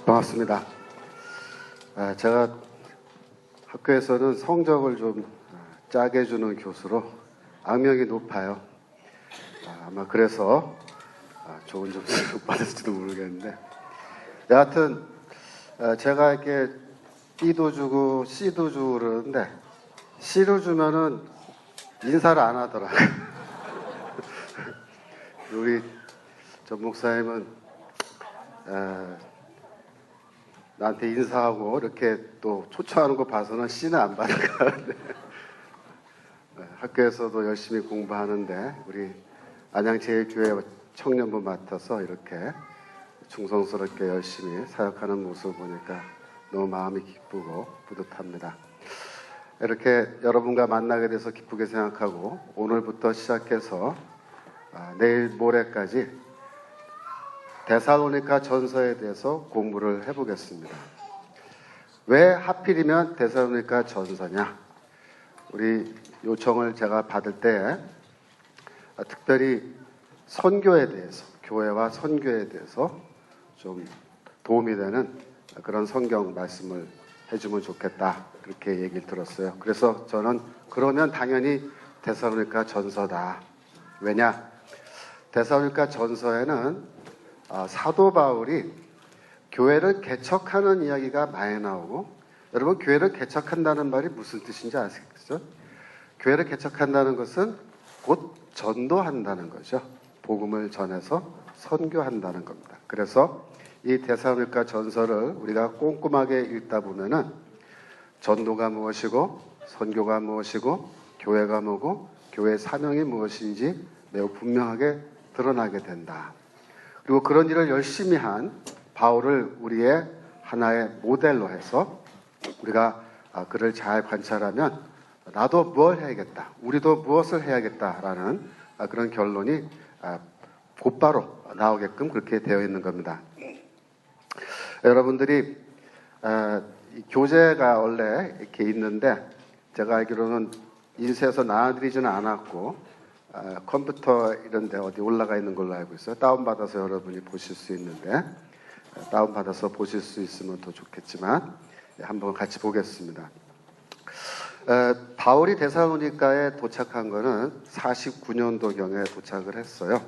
반갑습니다. 제가 학교에서는 성적을 좀 짜게 주는 교수로 악명이 높아요. 아마 그래서 좋은 점수를 받을지도 모르겠는데, 여하튼 제가 이렇게 B도 주고 C도 주고 그러는데 C를 주면은 인사를 안 하더라고요. 우리 전 목사님은 나한테 인사하고 이렇게 또 초청하는 거 봐서는 C는 안 받을 것 같은데 학교에서도 열심히 공부하는데 우리 안양제일교회 청년부 맡아서 이렇게 충성스럽게 열심히 사역하는 모습을 보니까 너무 마음이 기쁘고 뿌듯합니다. 이렇게 여러분과 만나게 돼서 기쁘게 생각하고 오늘부터 시작해서 내일 모레까지 데살로니가 전서에 대해서 공부를 해보겠습니다. 왜 하필이면 데살로니가 전서냐? 우리 요청을 제가 받을 때 특별히 선교에 대해서, 교회와 선교에 대해서 좀 도움이 되는 그런 성경 말씀을 해주면 좋겠다, 그렇게 얘기를 들었어요. 그래서 저는 그러면 당연히 데살로니가 전서다. 왜냐? 데살로니가 전서에는 사도 바울이 교회를 개척하는 이야기가 많이 나오고, 여러분 교회를 개척한다는 말이 무슨 뜻인지 아시겠죠? 교회를 개척한다는 것은 곧 전도한다는 거죠. 복음을 전해서 선교한다는 겁니다. 그래서 이 데살로니가 전서를 우리가 꼼꼼하게 읽다 보면은 전도가 무엇이고 선교가 무엇이고 교회가 뭐고 교회의 사명이 무엇인지 매우 분명하게 드러나게 된다. 그리고 그런 일을 열심히 한 바울을 우리의 하나의 모델로 해서 우리가 그를 잘 관찰하면 나도 뭘 해야겠다, 우리도 무엇을 해야겠다라는 그런 결론이 곧바로 나오게끔 그렇게 되어 있는 겁니다. 여러분들이 교재가 원래 이렇게 있는데 제가 알기로는 인쇄해서 나눠드리지는 않았고 컴퓨터 이런 데 어디 올라가 있는 걸로 알고 있어요. 다운받아서 여러분이 보실 수 있는데 다운받아서 보실 수 있으면 더 좋겠지만 한번 같이 보겠습니다. 바울이 데살로니가에 도착한 거는 49년도경에 도착을 했어요.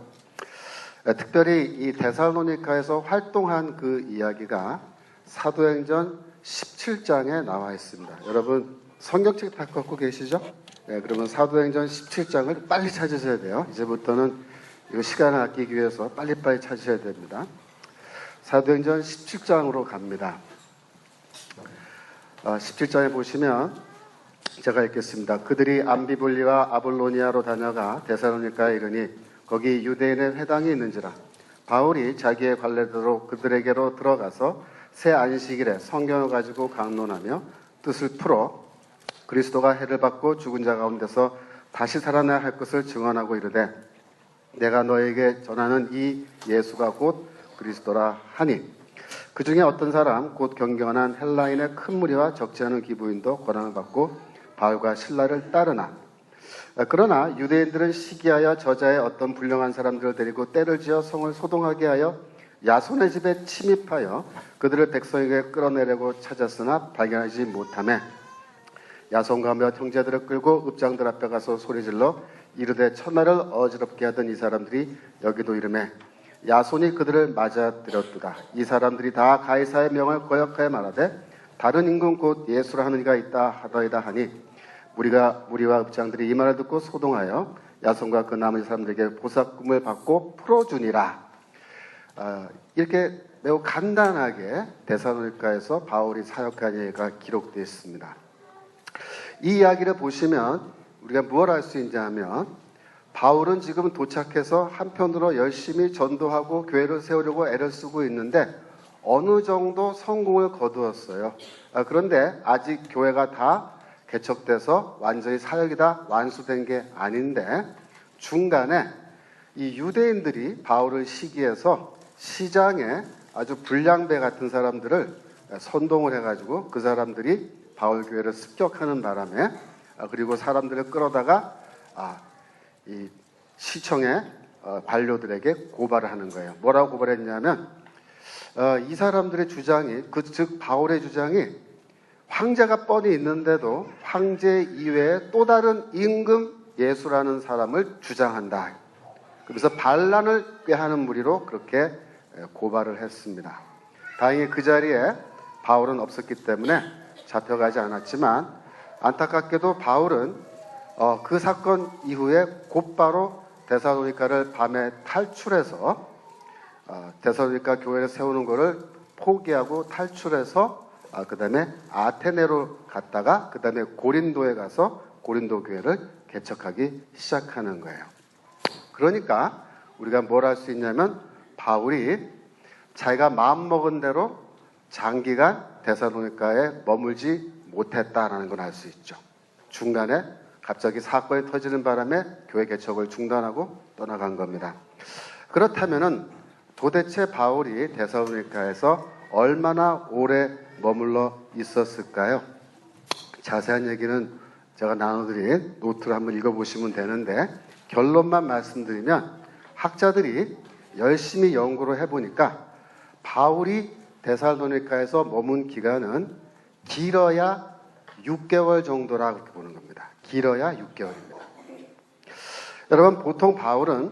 특별히 이 데살로니가에서 활동한 그 이야기가 사도행전 17장에 나와 있습니다. 여러분 성경책 다 갖고 계시죠? 네, 그러면 사도행전 17장을 빨리 찾으셔야 돼요. 이제부터는 이거 시간을 아끼기 위해서 빨리빨리 찾으셔야 됩니다. 사도행전 17장으로 갑니다. 17장에 보시면 제가 읽겠습니다. 그들이 암비볼리와 아볼로니아로 다녀가 데살로니가에 이르니 거기 유대인의 회당이 있는지라. 바울이 자기의 관례대로 그들에게로 들어가서 새 안식일에 성경을 가지고 강론하며 뜻을 풀어 그리스도가 해를 받고 죽은 자 가운데서 다시 살아나야 할 것을 증언하고 이르되 내가 너에게 전하는 이 예수가 곧 그리스도라 하니 그 중에 어떤 사람 곧 경건한 헬라인의 큰 무리와 적지 않은 기부인도 권한을 받고 바울과 실라를 따르나 그러나 유대인들은 시기하여 저자의 어떤 불량한 사람들을 데리고 때를 지어 성을 소동하게 하여 야손의 집에 침입하여 그들을 백성에게 끌어내려고 찾았으나 발견하지 못하매 야손과 몇 형제들을 끌고 읍장들 앞에 가서 소리질러 이르되 천하를 어지럽게 하던 이 사람들이 여기도 이르매 야손이 그들을 맞아들였도다. 이 사람들이 다 가이사의 명을 거역하여 말하되 다른 임금 곧 예수라 하는 이가 있다 하더이다 하니 무리와 읍장들이 이 말을 듣고 소동하여 야손과 그 나머지 사람들에게 보삭금을 받고 풀어주니라. 이렇게 매우 간단하게 데살로니가에서 바울이 사역한 얘기가 기록되어 있습니다. 이 이야기를 보시면 우리가 무엇을 알 수 있냐 하면 바울은 지금 도착해서 한편으로 열심히 전도하고 교회를 세우려고 애를 쓰고 있는데 어느 정도 성공을 거두었어요. 그런데 아직 교회가 다 개척돼서 완전히 사역이 다 완수된 게 아닌데 중간에 이 유대인들이 바울을 시기해서 시장에 아주 불량배 같은 사람들을 선동을 해가지고 그 사람들이 바울 교회를 습격하는 바람에 그리고 사람들을 끌어다가 이 시청의 관료들에게 고발을 하는 거예요. 뭐라고 고발했냐면 이 사람들의 주장이, 즉 바울의 주장이 황제가 뻔히 있는데도 황제 이외에 또 다른 임금 예수라는 사람을 주장한다. 그래서 반란을 꾀하는 무리로 그렇게 고발을 했습니다. 다행히 그 자리에 바울은 없었기 때문에 잡혀가지 않았지만, 안타깝게도 바울은 그 사건 이후에 곧바로 데살로니가를 밤에 탈출해서 데살로니가 교회를 세우는 것을 포기하고 탈출해서 그 다음에 아테네로 갔다가 그 다음에 고린도에 가서 고린도 교회를 개척하기 시작하는 거예요. 그러니까 우리가 뭘 할 수 있냐면, 바울이 자기가 마음먹은 대로 장기간 데살로니가에 머물지 못했다라는 걸 알 수 있죠. 중간에 갑자기 사건이 터지는 바람에 교회 개척을 중단하고 떠나간 겁니다. 그렇다면은 도대체 바울이 데살로니가에서 얼마나 오래 머물러 있었을까요? 자세한 얘기는 제가 나눠드린 노트를 한번 읽어보시면 되는데, 결론만 말씀드리면 학자들이 열심히 연구를 해보니까 바울이 데살로니가에서 머문 기간은 길어야 6개월 정도라고 그렇게 보는 겁니다. 길어야 6개월입니다. 여러분, 보통 바울은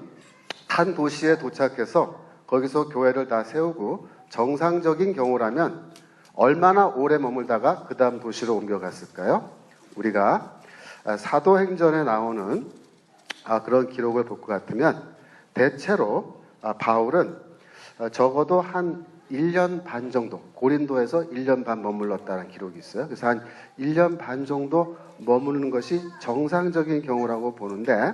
한 도시에 도착해서 거기서 교회를 다 세우고 정상적인 경우라면 얼마나 오래 머물다가 그 다음 도시로 옮겨갔을까요? 우리가 사도행전에 나오는 그런 기록을 볼 것 같으면 대체로 바울은 적어도 한 1년 반 정도, 고린도에서 1년 반 머물렀다는 기록이 있어요. 그래서 한 1년 반 정도 머무르는 것이 정상적인 경우라고 보는데,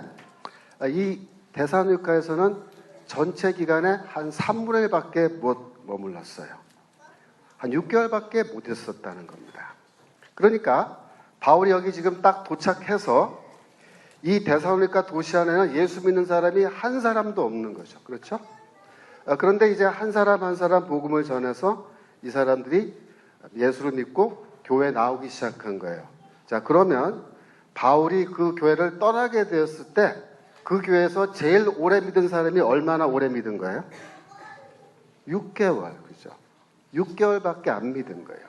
이 데살로니가에서는 전체 기간에 한 3분의 1밖에 못 머물렀어요. 한 6개월밖에 못 있었다는 겁니다. 그러니까 바울이 여기 지금 딱 도착해서 이 데살로니가 도시 안에는 예수 믿는 사람이 한 사람도 없는 거죠. 그렇죠? 그런데 이제 한 사람 한 사람 복음을 전해서 이 사람들이 예수를 믿고 교회에 나오기 시작한 거예요. 자, 그러면 바울이 그 교회를 떠나게 되었을 때 그 교회에서 제일 오래 믿은 사람이 얼마나 오래 믿은 거예요? 6개월, 그죠? 6개월밖에 안 믿은 거예요.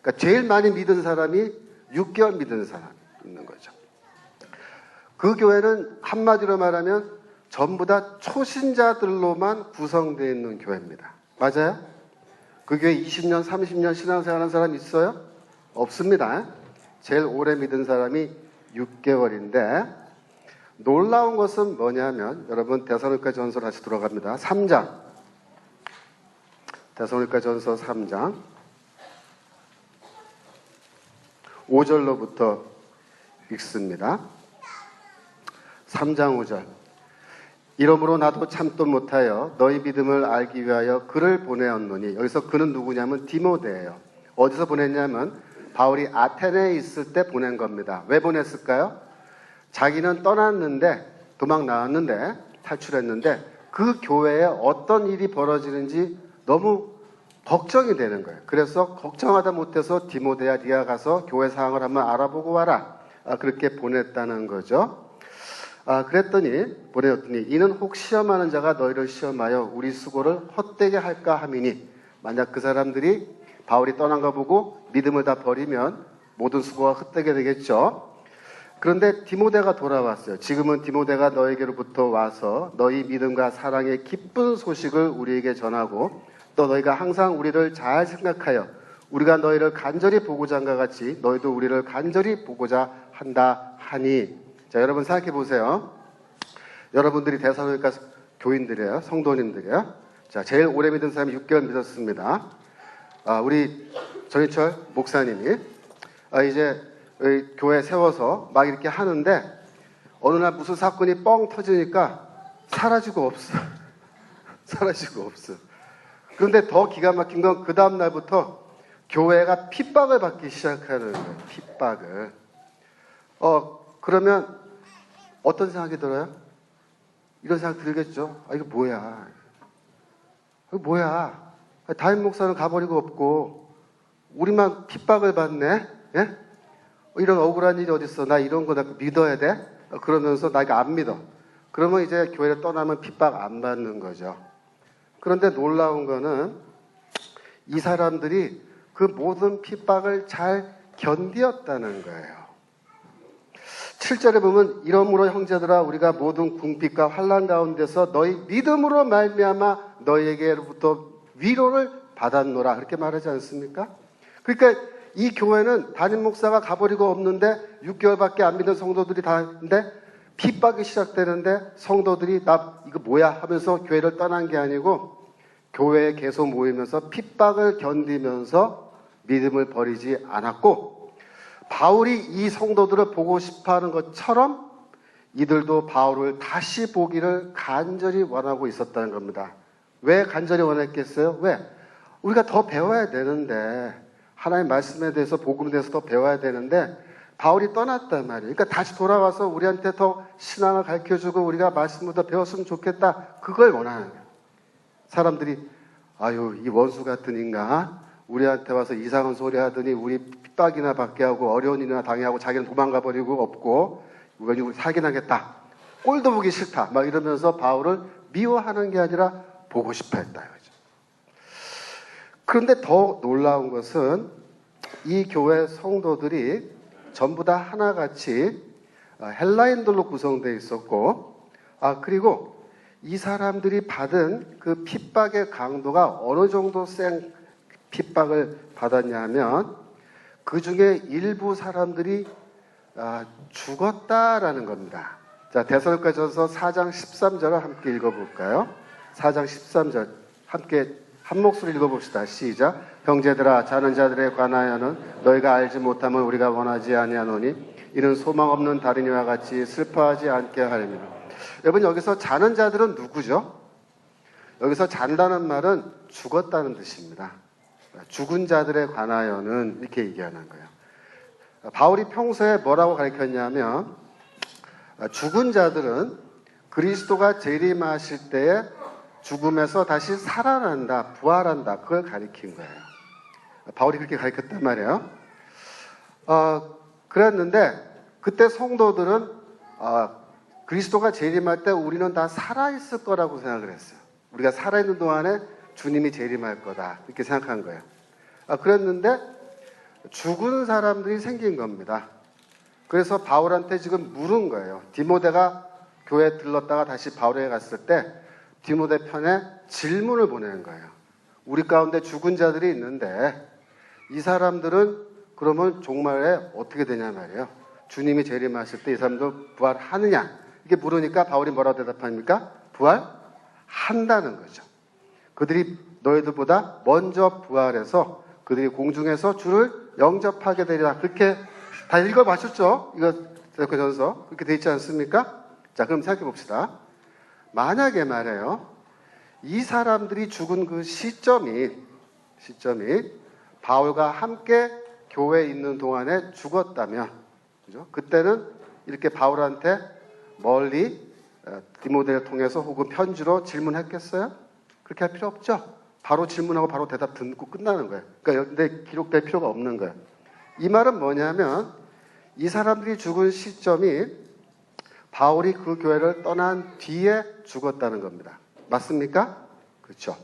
그러니까 제일 많이 믿은 사람이 6개월 믿은 사람이 있는 거죠. 그 교회는 한마디로 말하면 전부 다 초신자들로만 구성되어 있는 교회입니다. 맞아요? 그 교회 20년, 30년 신앙생활 하는 사람 있어요? 없습니다. 제일 오래 믿은 사람이 6개월인데, 놀라운 것은 뭐냐면, 여러분 데살로니가 전서 다시 들어갑니다. 3장. 데살로니가 전서 3장 5절로부터 읽습니다. 3장 5절. 이러므로 나도 참도 못하여 너희 믿음을 알기 위하여 그를 보내었노니, 여기서 그는 누구냐면 디모데예요. 어디서 보냈냐면 바울이 아테네에 있을 때 보낸 겁니다. 왜 보냈을까요? 자기는 떠났는데, 도망 나왔는데, 탈출했는데 그 교회에 어떤 일이 벌어지는지 너무 걱정이 되는 거예요. 그래서 걱정하다 못해서 디모데야, 네가 가서 교회 상황을 한번 알아보고 와라. 그렇게 보냈다는 거죠. 그랬더니 보내었더니 이는 혹 시험하는 자가 너희를 시험하여 우리 수고를 헛되게 할까 함이니, 만약 그 사람들이 바울이 떠난 거 보고 믿음을 다 버리면 모든 수고가 헛되게 되겠죠. 그런데 디모데가 돌아왔어요. 지금은 디모데가 너에게로부터 와서 너희 믿음과 사랑의 기쁜 소식을 우리에게 전하고, 또 너희가 항상 우리를 잘 생각하여 우리가 너희를 간절히 보고자 한것 같이 너희도 우리를 간절히 보고자 한다 하니. 자, 여러분 생각해 보세요. 여러분들이 데살로니가 교인들이에요. 성도님들이에요. 자, 제일 오래 믿은 사람이 6개월 믿었습니다. 우리 전희철 목사님이 이제 교회 세워서 막 이렇게 하는데 어느 날 무슨 사건이 뻥 터지니까 사라지고 없어. 사라지고 없어. 그런데 더 기가 막힌 건 그 다음 날부터 교회가 핍박을 받기 시작하는 거예요. 핍박을. 그러면 어떤 생각이 들어요? 이런 생각 들겠죠. 이거 뭐야. 이거 뭐야. 담임 목사는 가버리고 없고 우리만 핍박을 받네. 예? 이런 억울한 일이 어딨어. 나 이런 거 나 믿어야 돼? 그러면서 나 이거 안 믿어. 그러면 이제 교회를 떠나면 핍박 안 받는 거죠. 그런데 놀라운 거는 이 사람들이 그 모든 핍박을 잘 견디었다는 거예요. 7절에 보면 이러므로 형제들아 우리가 모든 궁핍과 환난 가운데서 너희 믿음으로 말미암아 너희에게로부터 위로를 받았노라 그렇게 말하지 않습니까? 그러니까 이 교회는 담임 목사가 가버리고 없는데 6개월밖에 안 믿는 성도들이 다 있는데 핍박이 시작되는데 성도들이 나 이거 뭐야 하면서 교회를 떠난 게 아니고 교회에 계속 모이면서 핍박을 견디면서 믿음을 버리지 않았고 바울이 이 성도들을 보고 싶어하는 것처럼 이들도 바울을 다시 보기를 간절히 원하고 있었다는 겁니다. 왜 간절히 원했겠어요? 왜? 우리가 더 배워야 되는데 하나님의 말씀에 대해서 복음에 대해서 더 배워야 되는데 바울이 떠났단 말이에요. 그러니까 다시 돌아와서 우리한테 더 신앙을 가르쳐주고 우리가 말씀을 더 배웠으면 좋겠다. 그걸 원하는 거예요. 사람들이 아유 이 원수 같은 인간 우리한테 와서 이상한 소리 하더니 우리 핍박이나 받게 하고 어려운 일이나 당해하고 자기는 도망가 버리고 없고 우리 사기나겠다. 꼴도 보기 싫다. 막 이러면서 바울을 미워하는 게 아니라 보고 싶어 했다. 그런데 더 놀라운 것은 이 교회 성도들이 전부 다 하나같이 헬라인들로 구성되어 있었고 그리고 이 사람들이 받은 그 핍박의 강도가 어느 정도 센 핍박을 받았냐 하면 그 중에 일부 사람들이 죽었다라는 겁니다. 자, 데살로니가전서 4장 13절을 함께 읽어볼까요? 4장 13절 함께 한 목소리 읽어봅시다. 시작. 형제들아 자는 자들에 관하여는 너희가 알지 못함을 우리가 원하지 아니하노니 이는 소망 없는 다리니와 같이 슬퍼하지 않게 하려니라. 여러분 여기서 자는 자들은 누구죠? 여기서 잔다는 말은 죽었다는 뜻입니다. 죽은 자들에 관하여는 이렇게 얘기하는 거예요. 바울이 평소에 뭐라고 가르쳤냐면 죽은 자들은 그리스도가 재림하실 때에 죽음에서 다시 살아난다, 부활한다. 그걸 가리킨 거예요. 바울이 그렇게 가르쳤단 말이에요. 그랬는데 그때 성도들은 그리스도가 재림할 때 우리는 다 살아있을 거라고 생각을 했어요. 우리가 살아있는 동안에 주님이 재림할 거다. 이렇게 생각한 거예요. 그랬는데 죽은 사람들이 생긴 겁니다. 그래서 바울한테 지금 물은 거예요. 디모데가 교회에 들렀다가 다시 바울에게 갔을 때 디모데 편에 질문을 보내는 거예요. 우리 가운데 죽은 자들이 있는데 이 사람들은 그러면 종말에 어떻게 되냐 말이에요. 주님이 재림하실 때 이 사람들 부활하느냐 이게 물으니까 바울이 뭐라고 대답합니까? 부활한다는 거죠. 그들이 너희들보다 먼저 부활해서 그들이 공중에서 주를 영접하게 되리라. 그렇게 다 읽어봤었죠? 이거 데살로니가전서 그렇게 돼 있지 않습니까? 자, 그럼 생각해 봅시다. 만약에 말이에요. 이 사람들이 죽은 그 시점이 바울과 함께 교회에 있는 동안에 죽었다면, 그죠? 그때는 이렇게 바울한테 멀리 디모데를 통해서 혹은 편지로 질문했겠어요? 그렇게 할 필요 없죠. 바로 질문하고 바로 대답 듣고 끝나는 거예요. 그러니까 근데 기록될 필요가 없는 거예요. 이 말은 뭐냐면 이 사람들이 죽은 시점이 바울이 그 교회를 떠난 뒤에 죽었다는 겁니다. 맞습니까? 그렇죠.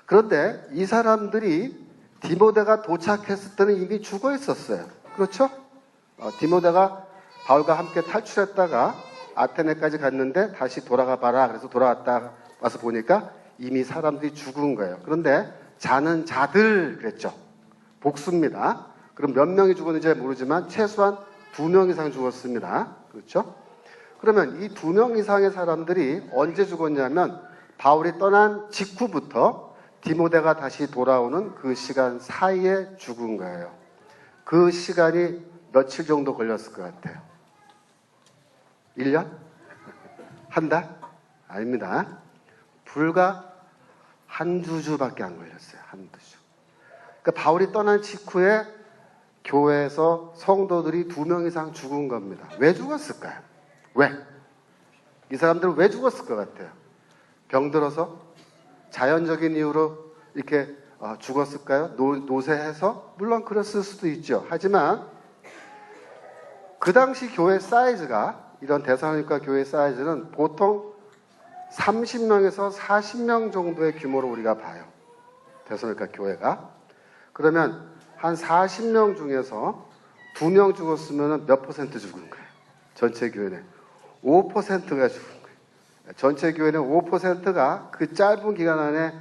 그런데 이 사람들이 디모데가 도착했을 때는 이미 죽어 있었어요. 그렇죠? 디모데가 바울과 함께 탈출했다가 아테네까지 갔는데 다시 돌아가 봐라. 그래서 돌아왔다 와서 보니까 이미 사람들이 죽은 거예요. 그런데 자는 자들 그랬죠. 복수입니다. 그럼 몇 명이 죽었는지 모르지만 최소한 2명 이상 죽었습니다. 그렇죠? 그러면 이 2명 이상의 사람들이 언제 죽었냐면 바울이 떠난 직후부터 디모데가 다시 돌아오는 그 시간 사이에 죽은 거예요. 그 시간이 며칠 정도 걸렸을 것 같아요? 1년? 한 달? 아닙니다. 불과 한두 주밖에 안 걸렸어요. 한두 주. 그러니까 바울이 떠난 직후에 교회에서 성도들이 2명 이상 죽은 겁니다. 왜 죽었을까요? 왜? 이 사람들은 왜 죽었을 것 같아요? 병들어서? 자연적인 이유로 이렇게 죽었을까요? 노쇠해서? 물론 그랬을 수도 있죠. 하지만 그 당시 교회 사이즈가 이런 데살로니가 교회 사이즈는 보통 30명에서 40명 정도의 규모로 우리가 봐요. 데살로니가 교회가. 그러면 한 40명 중에서 2명 죽었으면 몇 퍼센트 죽은 거예요? 전체 교회는 5%가 죽은 거예요. 전체 교회는 5%가 그 짧은 기간 안에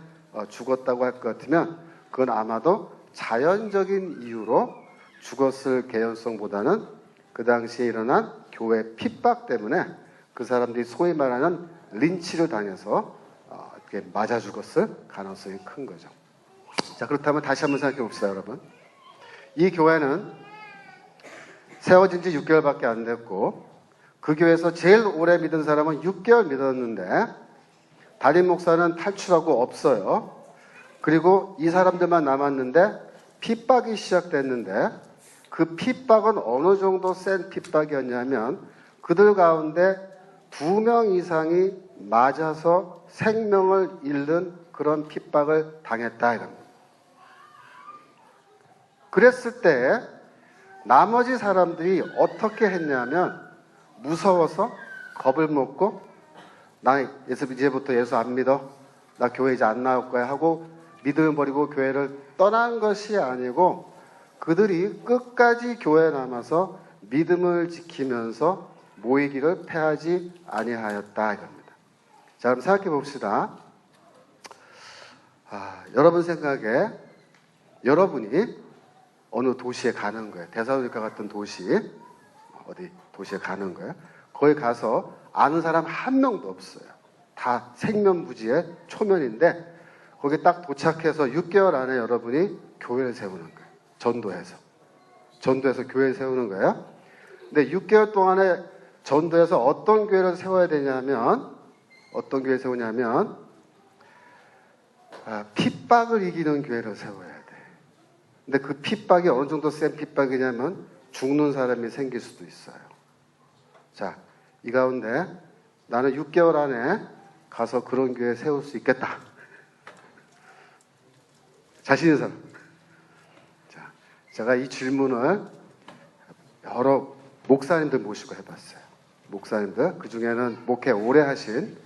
죽었다고 할 것 같으면 그건 아마도 자연적인 이유로 죽었을 개연성보다는 그 당시에 일어난 교회 핍박 때문에 그 사람들이 소위 말하는 린치를 당해서 이렇게 맞아 죽었을 가능성이 큰 거죠. 자, 그렇다면 다시 한번 생각해 봅시다, 여러분. 이 교회는 세워진 지 6개월밖에 안 됐고 그 교회에서 제일 오래 믿은 사람은 6개월 믿었는데 담임 목사는 탈출하고 없어요. 그리고 이 사람들만 남았는데 핍박이 시작됐는데 그 핍박은 어느 정도 센 핍박이었냐면 그들 가운데 2명 이상이 맞아서 생명을 잃는 그런 핍박을 당했다 이겁니다. 그랬을 때 나머지 사람들이 어떻게 했냐면 무서워서 겁을 먹고 나 이제부터 예수 안 믿어. 나 교회 이제 안 나올 거야 하고 믿음을 버리고 교회를 떠난 것이 아니고 그들이 끝까지 교회에 남아서 믿음을 지키면서 모이기를 패하지 아니하였다 이겁니다. 자, 그럼 생각해 봅시다. 여러분 생각에 여러분이 어느 도시에 가는 거예요. 데살로니가 같은 도시, 어디 도시에 가는 거예요. 거기 가서 아는 사람 한 명도 없어요. 다 생면부지의 초면인데 거기 딱 도착해서 6개월 안에 여러분이 교회를 세우는 거예요. 전도해서 교회를 세우는 거예요. 근데 6개월 동안에 전도해서 어떤 교회를 세워야 되냐면 어떤 교회를 세우냐면 핍박을 이기는 교회를 세워야 돼. 근데 그 핍박이 어느 정도 센 핍박이냐면 죽는 사람이 생길 수도 있어요. 자, 이 가운데 나는 6개월 안에 가서 그런 교회 세울 수 있겠다. 자신 있는 사람. 자, 제가 이 질문을 여러 목사님들 모시고 해봤어요. 목사님들, 그 중에는 목회 오래 하신,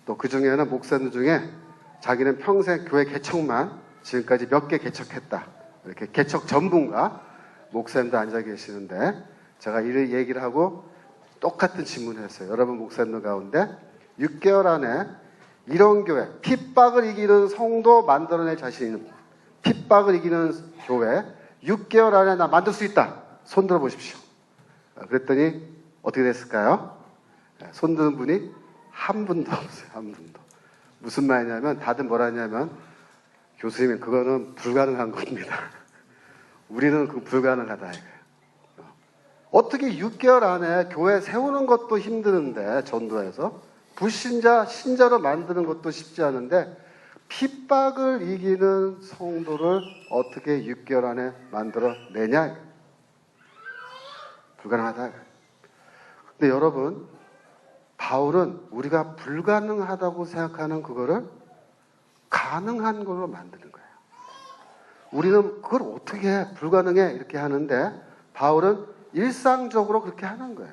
또 그 중에는 목사님들 중에 자기는 평생 교회 개척만 지금까지 몇 개 개척했다. 이렇게 개척 전문가 목사님도 앉아 계시는데 제가 이 얘기를 하고 똑같은 질문을 했어요. 여러분 목사님들 가운데 6개월 안에 이런 교회, 핍박을 이기는 성도 만들어낼 자신 있는 핍박을 이기는 교회 6개월 안에 나 만들 수 있다. 손 들어보십시오. 그랬더니 어떻게 됐을까요? 손 드는 분이 한 분도 없어요. 한 분도. 무슨 말이냐면 다들 뭐라 하냐면 교수님 그거는 불가능한 겁니다. 우리는 그거 불가능하다 이거예요. 어떻게 6개월 안에 교회 세우는 것도 힘드는데 전도해서 불신자 신자로 만드는 것도 쉽지 않은데 핍박을 이기는 성도를 어떻게 6개월 안에 만들어내냐? 불가능하다. 근데 여러분 바울은 우리가 불가능하다고 생각하는 그거를 가능한 걸로 만드는 거예요. 우리는 그걸 어떻게 해? 불가능해 이렇게 하는데 바울은 일상적으로 그렇게 하는 거예요.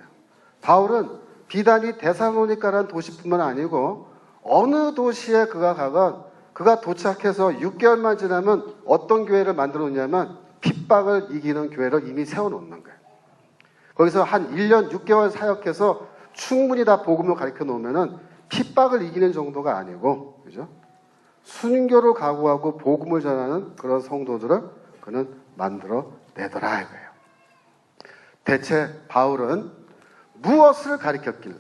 바울은 비단이 데살로니가라는 도시뿐만 아니고 어느 도시에 그가 가건 그가 도착해서 6개월만 지나면 어떤 교회를 만들어 놓냐면 핍박을 이기는 교회를 이미 세워놓는 거예요. 거기서 한 1년 6개월 사역해서 충분히 다 복음을 가르쳐 놓으면은 핍박을 이기는 정도가 아니고, 그죠? 순교를 각오하고 복음을 전하는 그런 성도들을 그는 만들어 내더라 이거예요. 대체 바울은 무엇을 가르쳤길래?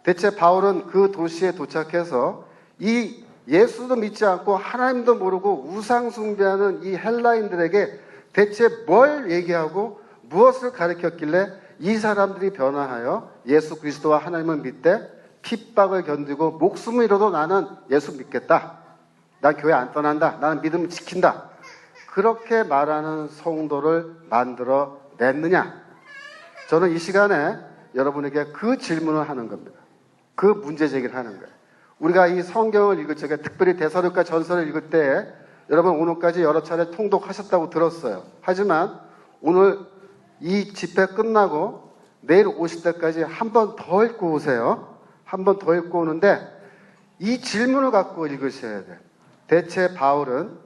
대체 바울은 그 도시에 도착해서 이 예수도 믿지 않고 하나님도 모르고 우상 숭배하는 이 헬라인들에게 대체 뭘 얘기하고 무엇을 가르쳤길래 이 사람들이 변화하여 예수 그리스도와 하나님을 믿되 핍박을 견디고 목숨을 잃어도 나는 예수 믿겠다. 난 교회 안 떠난다. 나는 믿음을 지킨다. 그렇게 말하는 성도를 만들어 냈느냐? 저는 이 시간에 여러분에게 그 질문을 하는 겁니다. 그 문제 제기를 하는 거예요. 우리가 이 성경을 읽을 적에 특별히 데살로니가 전서를 읽을 때 여러분 오늘까지 여러 차례 통독하셨다고 들었어요. 하지만 오늘 이 집회 끝나고 내일 오실 때까지 한 번 더 읽고 오세요. 한 번 더 읽고 오는데 이 질문을 갖고 읽으셔야 돼요. 대체 바울은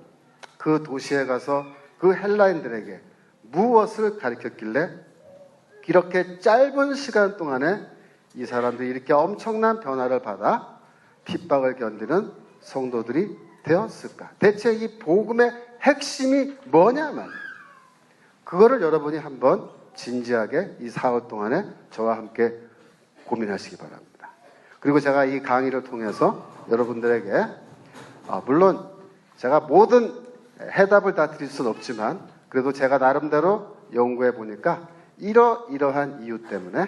그 도시에 가서 그 헬라인들에게 무엇을 가르쳤길래 이렇게 짧은 시간 동안에 이 사람들이 이렇게 엄청난 변화를 받아 핍박을 견디는 성도들이 되었을까? 대체 이 복음의 핵심이 뭐냐 말이에요. 그거를 여러분이 한번 진지하게 이 사흘 동안에 저와 함께 고민하시기 바랍니다. 그리고 제가 이 강의를 통해서 여러분들에게 물론 제가 모든 해답을 다 드릴 수는 없지만 그래도 제가 나름대로 연구해 보니까 이러한 이유 때문에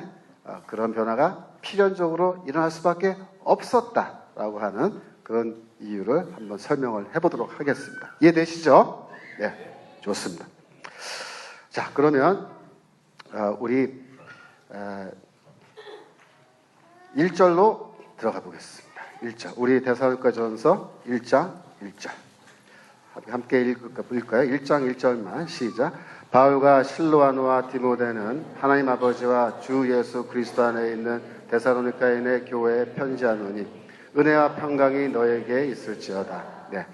그런 변화가 필연적으로 일어날 수밖에 없었다라고 하는 그런 이유를 한번 설명을 해보도록 하겠습니다. 이해되시죠? 네, 좋습니다. 자, 그러면 우리 1절로 들어가 보겠습니다. 1절. 우리 데살로니가전서 1장 1절. 함께 읽을까요? 1장 1절만 시작. 바울과 실로아노와 디모데는 하나님 아버지와 주 예수 그리스도 안에 있는 데살로니가인의 교회에 편지하노니 은혜와 평강이 너에게 있을지어다. 네.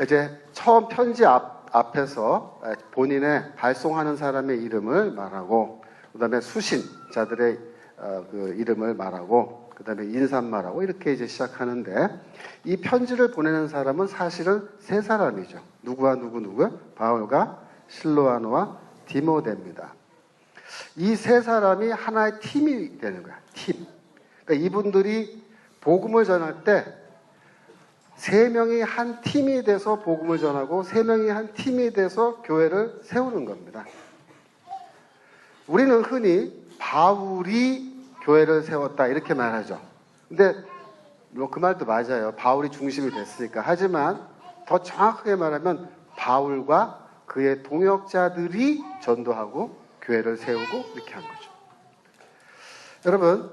이제 처음 편지 앞에서 본인의 발송하는 사람의 이름을 말하고 그다음에 수신자들의 그 이름을 말하고 그다음에 인사말하고 이렇게 이제 시작하는데 이 편지를 보내는 사람은 사실은 세 사람이죠. 누구와 누구? 바울과 실로아노와 디모데입니다. 이 세 사람이 하나의 팀이 되는 거야. 팀. 그러니까 이분들이 복음을 전할 때 세 명이 한 팀이 돼서 복음을 전하고 세 명이 한 팀이 돼서 교회를 세우는 겁니다. 우리는 흔히 바울이 교회를 세웠다 이렇게 말하죠. 근데 뭐 그 말도 맞아요. 바울이 중심이 됐으니까. 하지만 더 정확하게 말하면 바울과 그의 동역자들이 전도하고 교회를 세우고 이렇게 한 거죠. 여러분,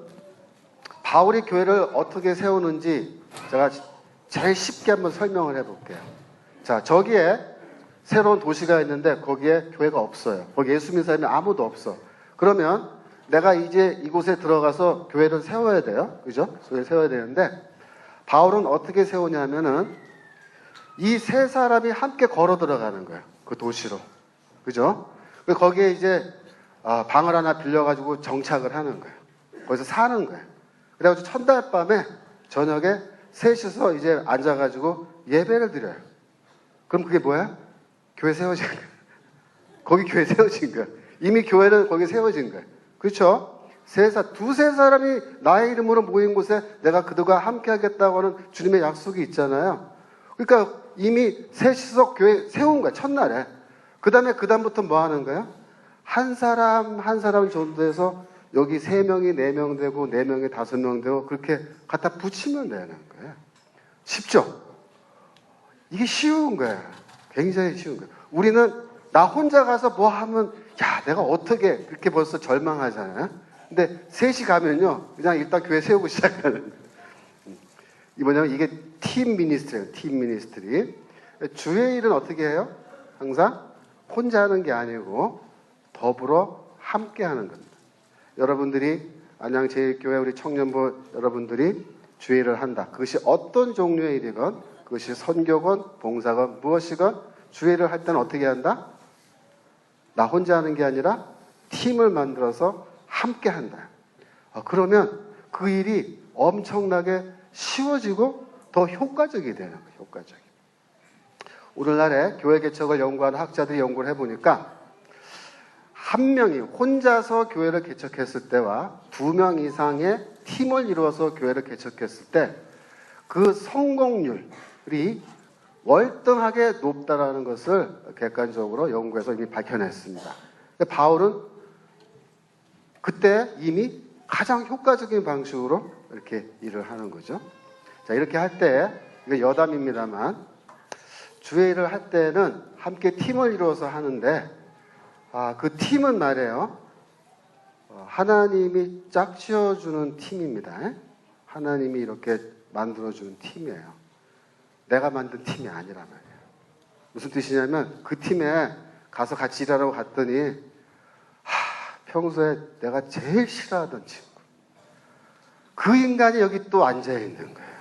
바울이 교회를 어떻게 세우는지 제가 제일 쉽게 한번 설명을 해볼게요. 자, 저기에 새로운 도시가 있는데 거기에 교회가 없어요. 거기 예수 믿는 사람이 아무도 없어. 그러면 내가 이제 이곳에 들어가서 교회를 세워야 돼요. 그죠? 교회를 세워야 되는데 바울은 어떻게 세우냐면은 이 세 사람이 함께 걸어 들어가는 거예요. 그 도시로. 그죠? 거기에 이제 방을 하나 빌려가지고 정착을 하는 거예요. 거기서 사는 거예요. 그래가지고 첫날 밤에 저녁에 셋이서 이제 앉아가지고 예배를 드려요. 그럼 그게 뭐야? 교회 세워진 거예요. 거기 교회 세워진 거예요. 이미 교회는 거기 세워진 거예요. 그렇죠? 두세 사람이 나의 이름으로 모인 곳에 내가 그들과 함께 하겠다고 하는 주님의 약속이 있잖아요. 그러니까 이미 셋이서 교회 세운 거야, 첫날에. 그다음부터 뭐 하는 거야? 한 사람 전도해서 여기 3명이 4명 되고 4명이 5명 되고 그렇게 갖다 붙이면 되는 거예요. 쉽죠? 이게 쉬운 거야. 굉장히 쉬운 거야. 우리는 나 혼자 가서 뭐 하면 야, 내가 어떻게 그렇게 벌써 절망하잖아요. 근데 셋이 가면요, 그냥 일단 교회 세우고 시작하는. 뭐냐면 이게 팀 미니스트리예요. 팀 미니스트리. 주의 일은 어떻게 해요? 항상 혼자 하는 게 아니고 더불어 함께 하는 겁니다. 여러분들이 안양제일교회 우리 청년부 여러분들이 주의 일을 한다. 그것이 어떤 종류의 일이건 그것이 선교건 봉사건 무엇이건 주의 일을 할 때는 어떻게 한다? 나 혼자 하는 게 아니라 팀을 만들어서 함께 한다. 그러면 그 일이 엄청나게 쉬워지고 더 효과적이 되는 거예요. 효과적이. 오늘날에 교회 개척을 연구하는 학자들이 연구를 해보니까 한 명이 혼자서 교회를 개척했을 때와 2명 이상의 팀을 이루어서 교회를 개척했을 때 그 성공률이 월등하게 높다라는 것을 객관적으로 연구해서 이미 밝혀냈습니다. 근데 바울은 그때 이미 가장 효과적인 방식으로 이렇게 일을 하는 거죠. 자, 이렇게 할 때, 이거 여담입니다만, 주의 일을 할 때는 함께 팀을 이루어서 하는데, 그 팀은 말이에요. 하나님이 짝지어주는 팀입니다. 하나님이 이렇게 만들어주는 팀이에요. 내가 만든 팀이 아니란 말이에요. 무슨 뜻이냐면 그 팀에 가서 같이 일하라고 갔더니 평소에 내가 제일 싫어하던 친구. 그 인간이 여기 또 앉아있는 거예요.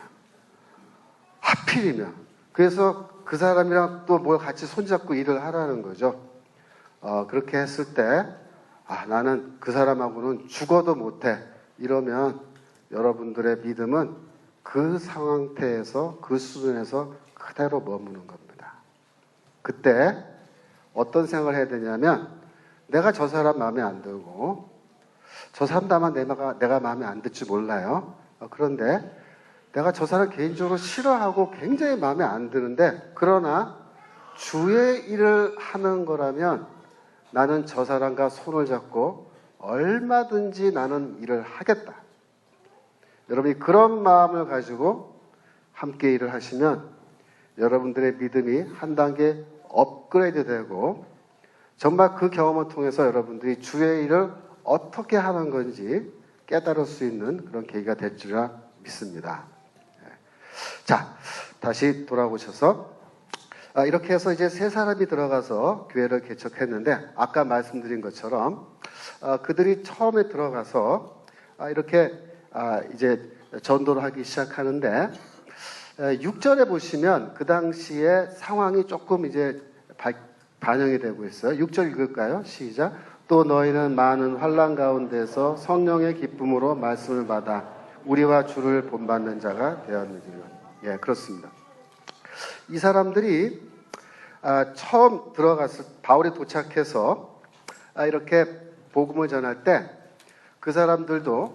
하필이면. 그래서 그 사람이랑 또 뭘 같이 손잡고 일을 하라는 거죠. 그렇게 했을 때 나는 그 사람하고는 죽어도 못해. 이러면 여러분들의 믿음은 그 상태에서 그 수준에서 그대로 머무는 겁니다. 그때 어떤 생각을 해야 되냐면 내가 저 사람 마음에 안 들고 저 사람 다만 내가 마음에 안 들지 몰라요. 그런데 내가 저 사람 개인적으로 싫어하고 굉장히 마음에 안 드는데 그러나 주의 일을 하는 거라면 나는 저 사람과 손을 잡고 얼마든지 나는 일을 하겠다. 여러분이 그런 마음을 가지고 함께 일을 하시면 여러분들의 믿음이 한 단계 업그레이드 되고 정말 그 경험을 통해서 여러분들이 주의 일을 어떻게 하는 건지 깨달을 수 있는 그런 계기가 될 줄이라 믿습니다. 자, 다시 돌아오셔서 이렇게 해서 이제 세 사람이 들어가서 교회를 개척했는데 아까 말씀드린 것처럼 그들이 처음에 들어가서 이렇게 이제 전도를 하기 시작하는데 6절에 보시면 그 당시에 상황이 조금 이제 반영이 되고 있어요. 6절 읽을까요? 시작. 또 너희는 많은 환난 가운데서 성령의 기쁨으로 말씀을 받아 우리와 주를 본받는 자가 되었느니라. 예, 그렇습니다. 이 사람들이 처음 바울이 도착해서 이렇게 복음을 전할 때 그 사람들도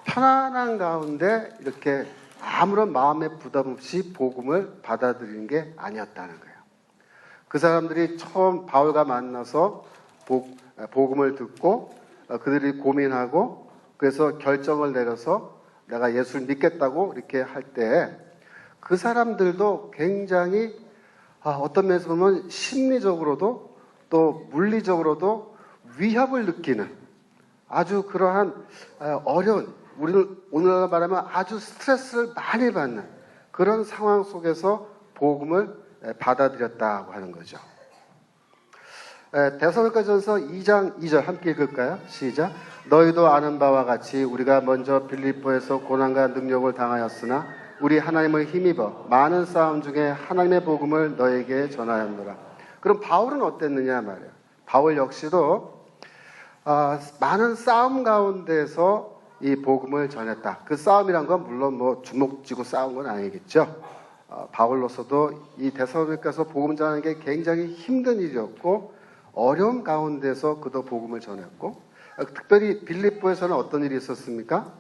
편안한 가운데 이렇게 아무런 마음의 부담 없이 복음을 받아들이는 게 아니었다는 거예요. 그 사람들이 처음 바울과 만나서 복음을 듣고 그들이 고민하고 그래서 결정을 내려서 내가 예수를 믿겠다고 이렇게 할 때 그 사람들도 굉장히 어떤 면에서 보면 심리적으로도 또 물리적으로도 위협을 느끼는 아주 그러한 어려운 우리는 오늘날 말하면 아주 스트레스를 많이 받는 그런 상황 속에서 복음을 받아들였다고 하는 거죠. 데살로니가전서 2장 2절 함께 읽을까요? 시작. 너희도 아는 바와 같이 우리가 먼저 빌립보에서 고난과 능력을 당하였으나 우리 하나님을 힘입어 많은 싸움 중에 하나님의 복음을 너에게 전하였노라. 그럼 바울은 어땠느냐 말이에요. 바울 역시도 많은 싸움 가운데서 이 복음을 전했다. 그 싸움이란 건 물론 뭐 주먹 쥐고 싸운 건 아니겠죠. 바울로서도 이 데살로니가서 복음 전하는 게 굉장히 힘든 일이었고 어려움 가운데서 그도 복음을 전했고 특별히 빌립보에서는 어떤 일이 있었습니까?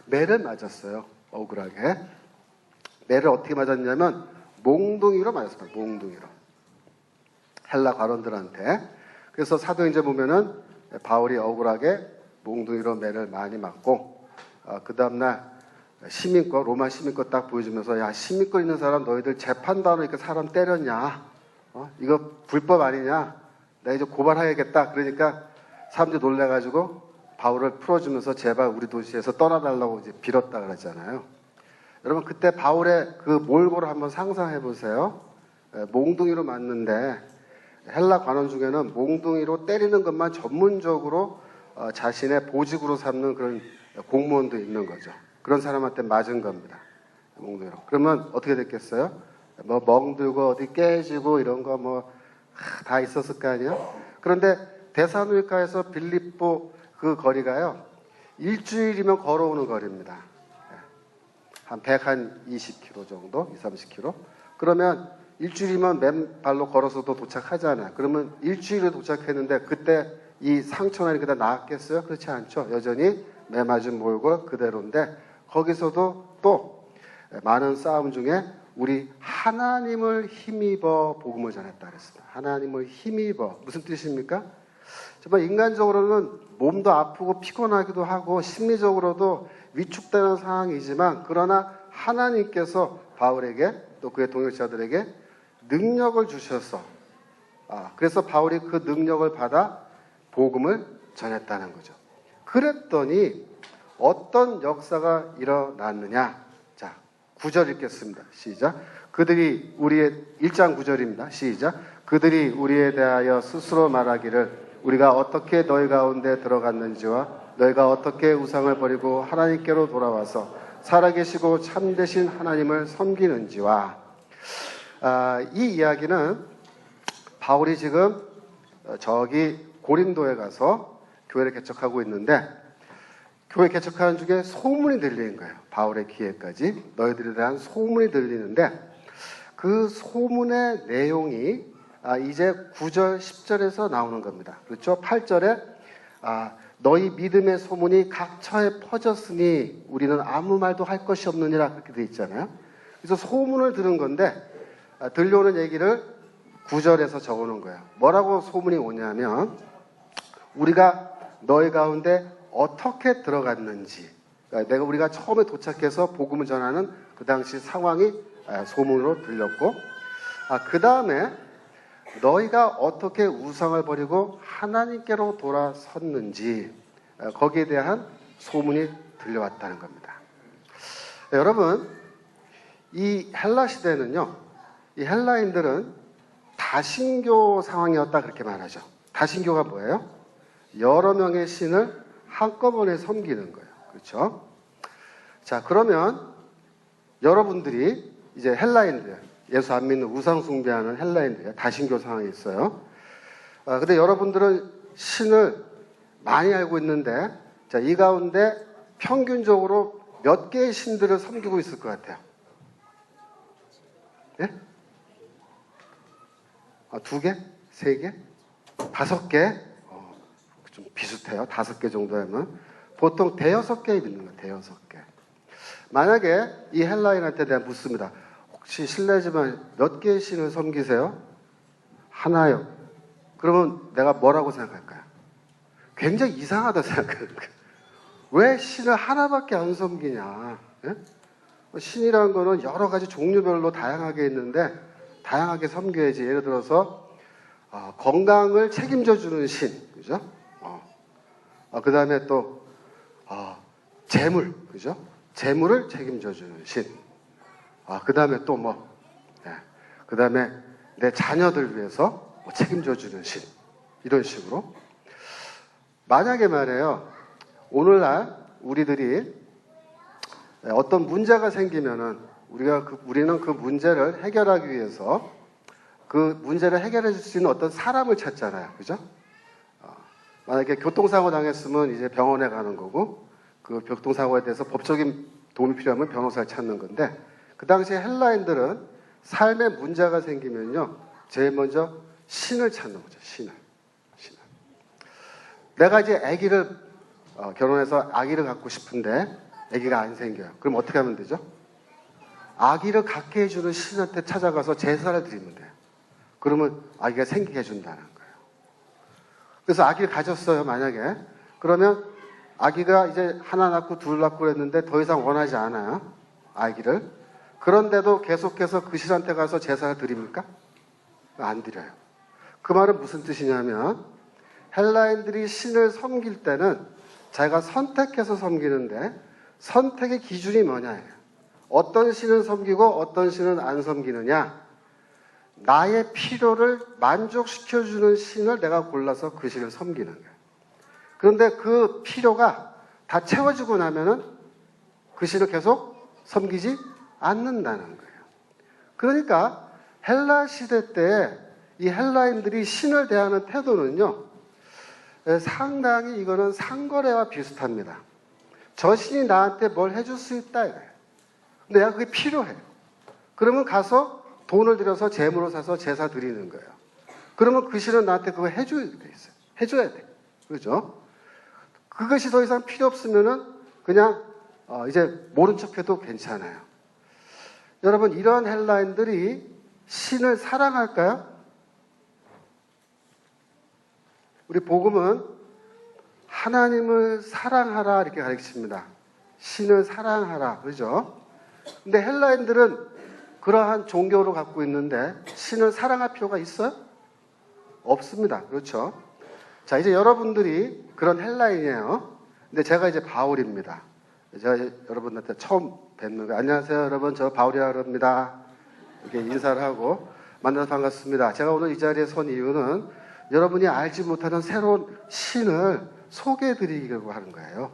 매를 맞았어요. 억울하게. 매를 어떻게 맞았냐면 몽둥이로 맞았습니다. 몽둥이로. 헬라 관원들한테. 그래서 사도행전 보면은 바울이 억울하게 몽둥이로 매를 많이 맞고 그 다음날 시민권, 로마 시민권 딱 보여주면서 야 시민권 있는 사람 너희들 재판받으니까 사람 때렸냐? 이거 불법 아니냐? 나 이제 고발해야겠다. 그러니까 사람들이 놀래가지고 바울을 풀어주면서 제발 우리 도시에서 떠나달라고 이제 빌었다 그랬잖아요. 여러분 그때 바울의 그 몰골을 한번 상상해 보세요. 몽둥이로 맞는데 헬라 관원 중에는 몽둥이로 때리는 것만 전문적으로 자신의 보직으로 삼는 그런 공무원도 있는 거죠. 그런 사람한테 맞은 겁니다. 몽둥이로. 그러면 어떻게 됐겠어요? 뭐 멍들고 어디 깨지고 이런 거 뭐 다 있었을 거 아니에요? 그런데 데살로니가에서 빌립보 그 거리가요. 일주일이면 걸어오는 거리입니다. 한 120km 정도, 30km. 그러면 일주일이면 맨발로 걸어서도 도착하잖아요. 그러면 일주일에 도착했는데 그때 이 상처날이 그다 나았겠어요? 그렇지 않죠. 여전히 매 맞은 몰골 그대로인데 거기서도 또 많은 싸움 중에 우리 하나님을 힘입어 복음을 전했다 그랬습니다. 하나님을 힘입어. 무슨 뜻입니까? 정말 인간적으로는 몸도 아프고 피곤하기도 하고 심리적으로도 위축되는 상황이지만 그러나 하나님께서 바울에게 또 그의 동역자들에게 능력을 주셔서 그래서 바울이 그 능력을 받아 복음을 전했다는 거죠. 그랬더니 어떤 역사가 일어났느냐? 자, 9절 읽겠습니다. 시작. 그들이 우리의 1장 9절입니다. 시작. 그들이 우리에 대하여 스스로 말하기를 우리가 어떻게 너희 가운데 들어갔는지와 너희가 어떻게 우상을 버리고 하나님께로 돌아와서 살아계시고 참되신 하나님을 섬기는지와 이 이야기는 바울이 지금 저기 고린도에 가서 교회를 개척하고 있는데 교회 개척하는 중에 소문이 들리는 거예요. 바울의 귀에까지 너희들에 대한 소문이 들리는데 그 소문의 내용이 이제 9절, 10절에서 나오는 겁니다. 그렇죠? 8절에 너희 믿음의 소문이 각처에 퍼졌으니 우리는 아무 말도 할 것이 없느니라 그렇게 돼 있잖아요. 그래서 소문을 들은 건데 들려오는 얘기를 9절에서 적어놓은 거예요. 뭐라고 소문이 오냐면 우리가 너희 가운데 어떻게 들어갔는지 그러니까 우리가 처음에 도착해서 복음을 전하는 그 당시 상황이 소문으로 들렸고 그 다음에 너희가 어떻게 우상을 버리고 하나님께로 돌아섰는지 거기에 대한 소문이 들려왔다는 겁니다. 여러분 이 헬라 시대는요 이 헬라인들은 다신교 상황이었다 그렇게 말하죠. 다신교가 뭐예요? 여러 명의 신을 한꺼번에 섬기는 거예요. 그렇죠? 자, 그러면 여러분들이 이제 헬라인들, 예수 안 믿는 우상 숭배하는 헬라인들, 다신교 상황에 있어요. 근데 여러분들은 신을 많이 알고 있는데, 자, 이 가운데 평균적으로 몇 개의 신들을 섬기고 있을 것 같아요? 예? 2개? 3개? 5개? 좀 비슷해요. 5개 정도면. 보통 5-6개 믿는 거예요. 5-6개. 만약에 이 헬라인한테 내가 묻습니다. 혹시 실례지만 몇 개의 신을 섬기세요? 하나요. 그러면 내가 뭐라고 생각할까요? 굉장히 이상하다 생각하는 거예요. 왜 신을 하나밖에 안 섬기냐? 예? 신이라는 거는 여러 가지 종류별로 다양하게 있는데 다양하게 섬겨야지. 예를 들어서 건강을 책임져 주는 신, 그죠? 그 다음에 또 재물, 그죠? 재물을 책임져 주는 신. 그 다음에 또 그 다음에 내 자녀들 위해서 책임져 주는 신. 이런 식으로. 만약에 말이에요, 오늘날 우리들이 어떤 문제가 생기면은 우리는 그 문제를 해결하기 위해서 그 문제를 해결해 줄 수 있는 어떤 사람을 찾잖아요. 그죠? 만약에 교통사고 당했으면 이제 병원에 가는 거고 그 교통사고에 대해서 법적인 도움이 필요하면 변호사를 찾는 건데 그 당시에 헬라인들은 삶에 문제가 생기면요 제일 먼저 신을 찾는 거죠. 신을. 내가 이제 아기를 결혼해서 아기를 갖고 싶은데 아기가 안 생겨요. 그럼 어떻게 하면 되죠? 아기를 갖게 해주는 신한테 찾아가서 제사를 드리면 돼요. 그러면 아기가 생기게 해준다는 거예요. 그래서 아기를 가졌어요, 만약에. 그러면 아기가 이제 하나 낳고 둘 낳고 그랬는데 더 이상 원하지 않아요, 아기를. 그런데도 계속해서 그 신한테 가서 제사를 드립니까? 안 드려요. 그 말은 무슨 뜻이냐면 헬라인들이 신을 섬길 때는 자기가 선택해서 섬기는데 선택의 기준이 뭐냐예요. 어떤 신을 섬기고 어떤 신은 안 섬기느냐. 나의 필요를 만족시켜주는 신을 내가 골라서 그 신을 섬기는 거예요. 그런데 그 필요가 다 채워지고 나면은 그 신을 계속 섬기지 않는다는 거예요. 그러니까 헬라 시대 때 이 헬라인들이 신을 대하는 태도는요, 상당히 이거는 상거래와 비슷합니다. 저 신이 나한테 뭘 해줄 수 있다 이거예요. 근데 내가 그게 필요해요. 그러면 가서 돈을 들여서 재물을 사서 제사 드리는 거예요. 그러면 그 신은 나한테 그거 해줘야 돼 있어요. 해줘야 돼. 그죠? 그것이 더 이상 필요 없으면은 그냥 이제 모른 척해도 괜찮아요. 여러분, 이러한 헬라인들이 신을 사랑할까요? 우리 복음은 하나님을 사랑하라 이렇게 가르칩니다. 신을 사랑하라. 그죠? 근데 헬라인들은 그러한 종교를 갖고 있는데 신을 사랑할 필요가 있어요? 없습니다. 그렇죠? 자, 이제 여러분들이 그런 헬라인이에요. 근데 제가 이제 바울입니다. 제가 여러분한테 처음 뵙는 거예요. 안녕하세요, 여러분. 저 바울이라고 합니다. 이렇게 인사를 하고 만나서 반갑습니다. 제가 오늘 이 자리에 선 이유는 여러분이 알지 못하는 새로운 신을 소개해 드리려고 하는 거예요.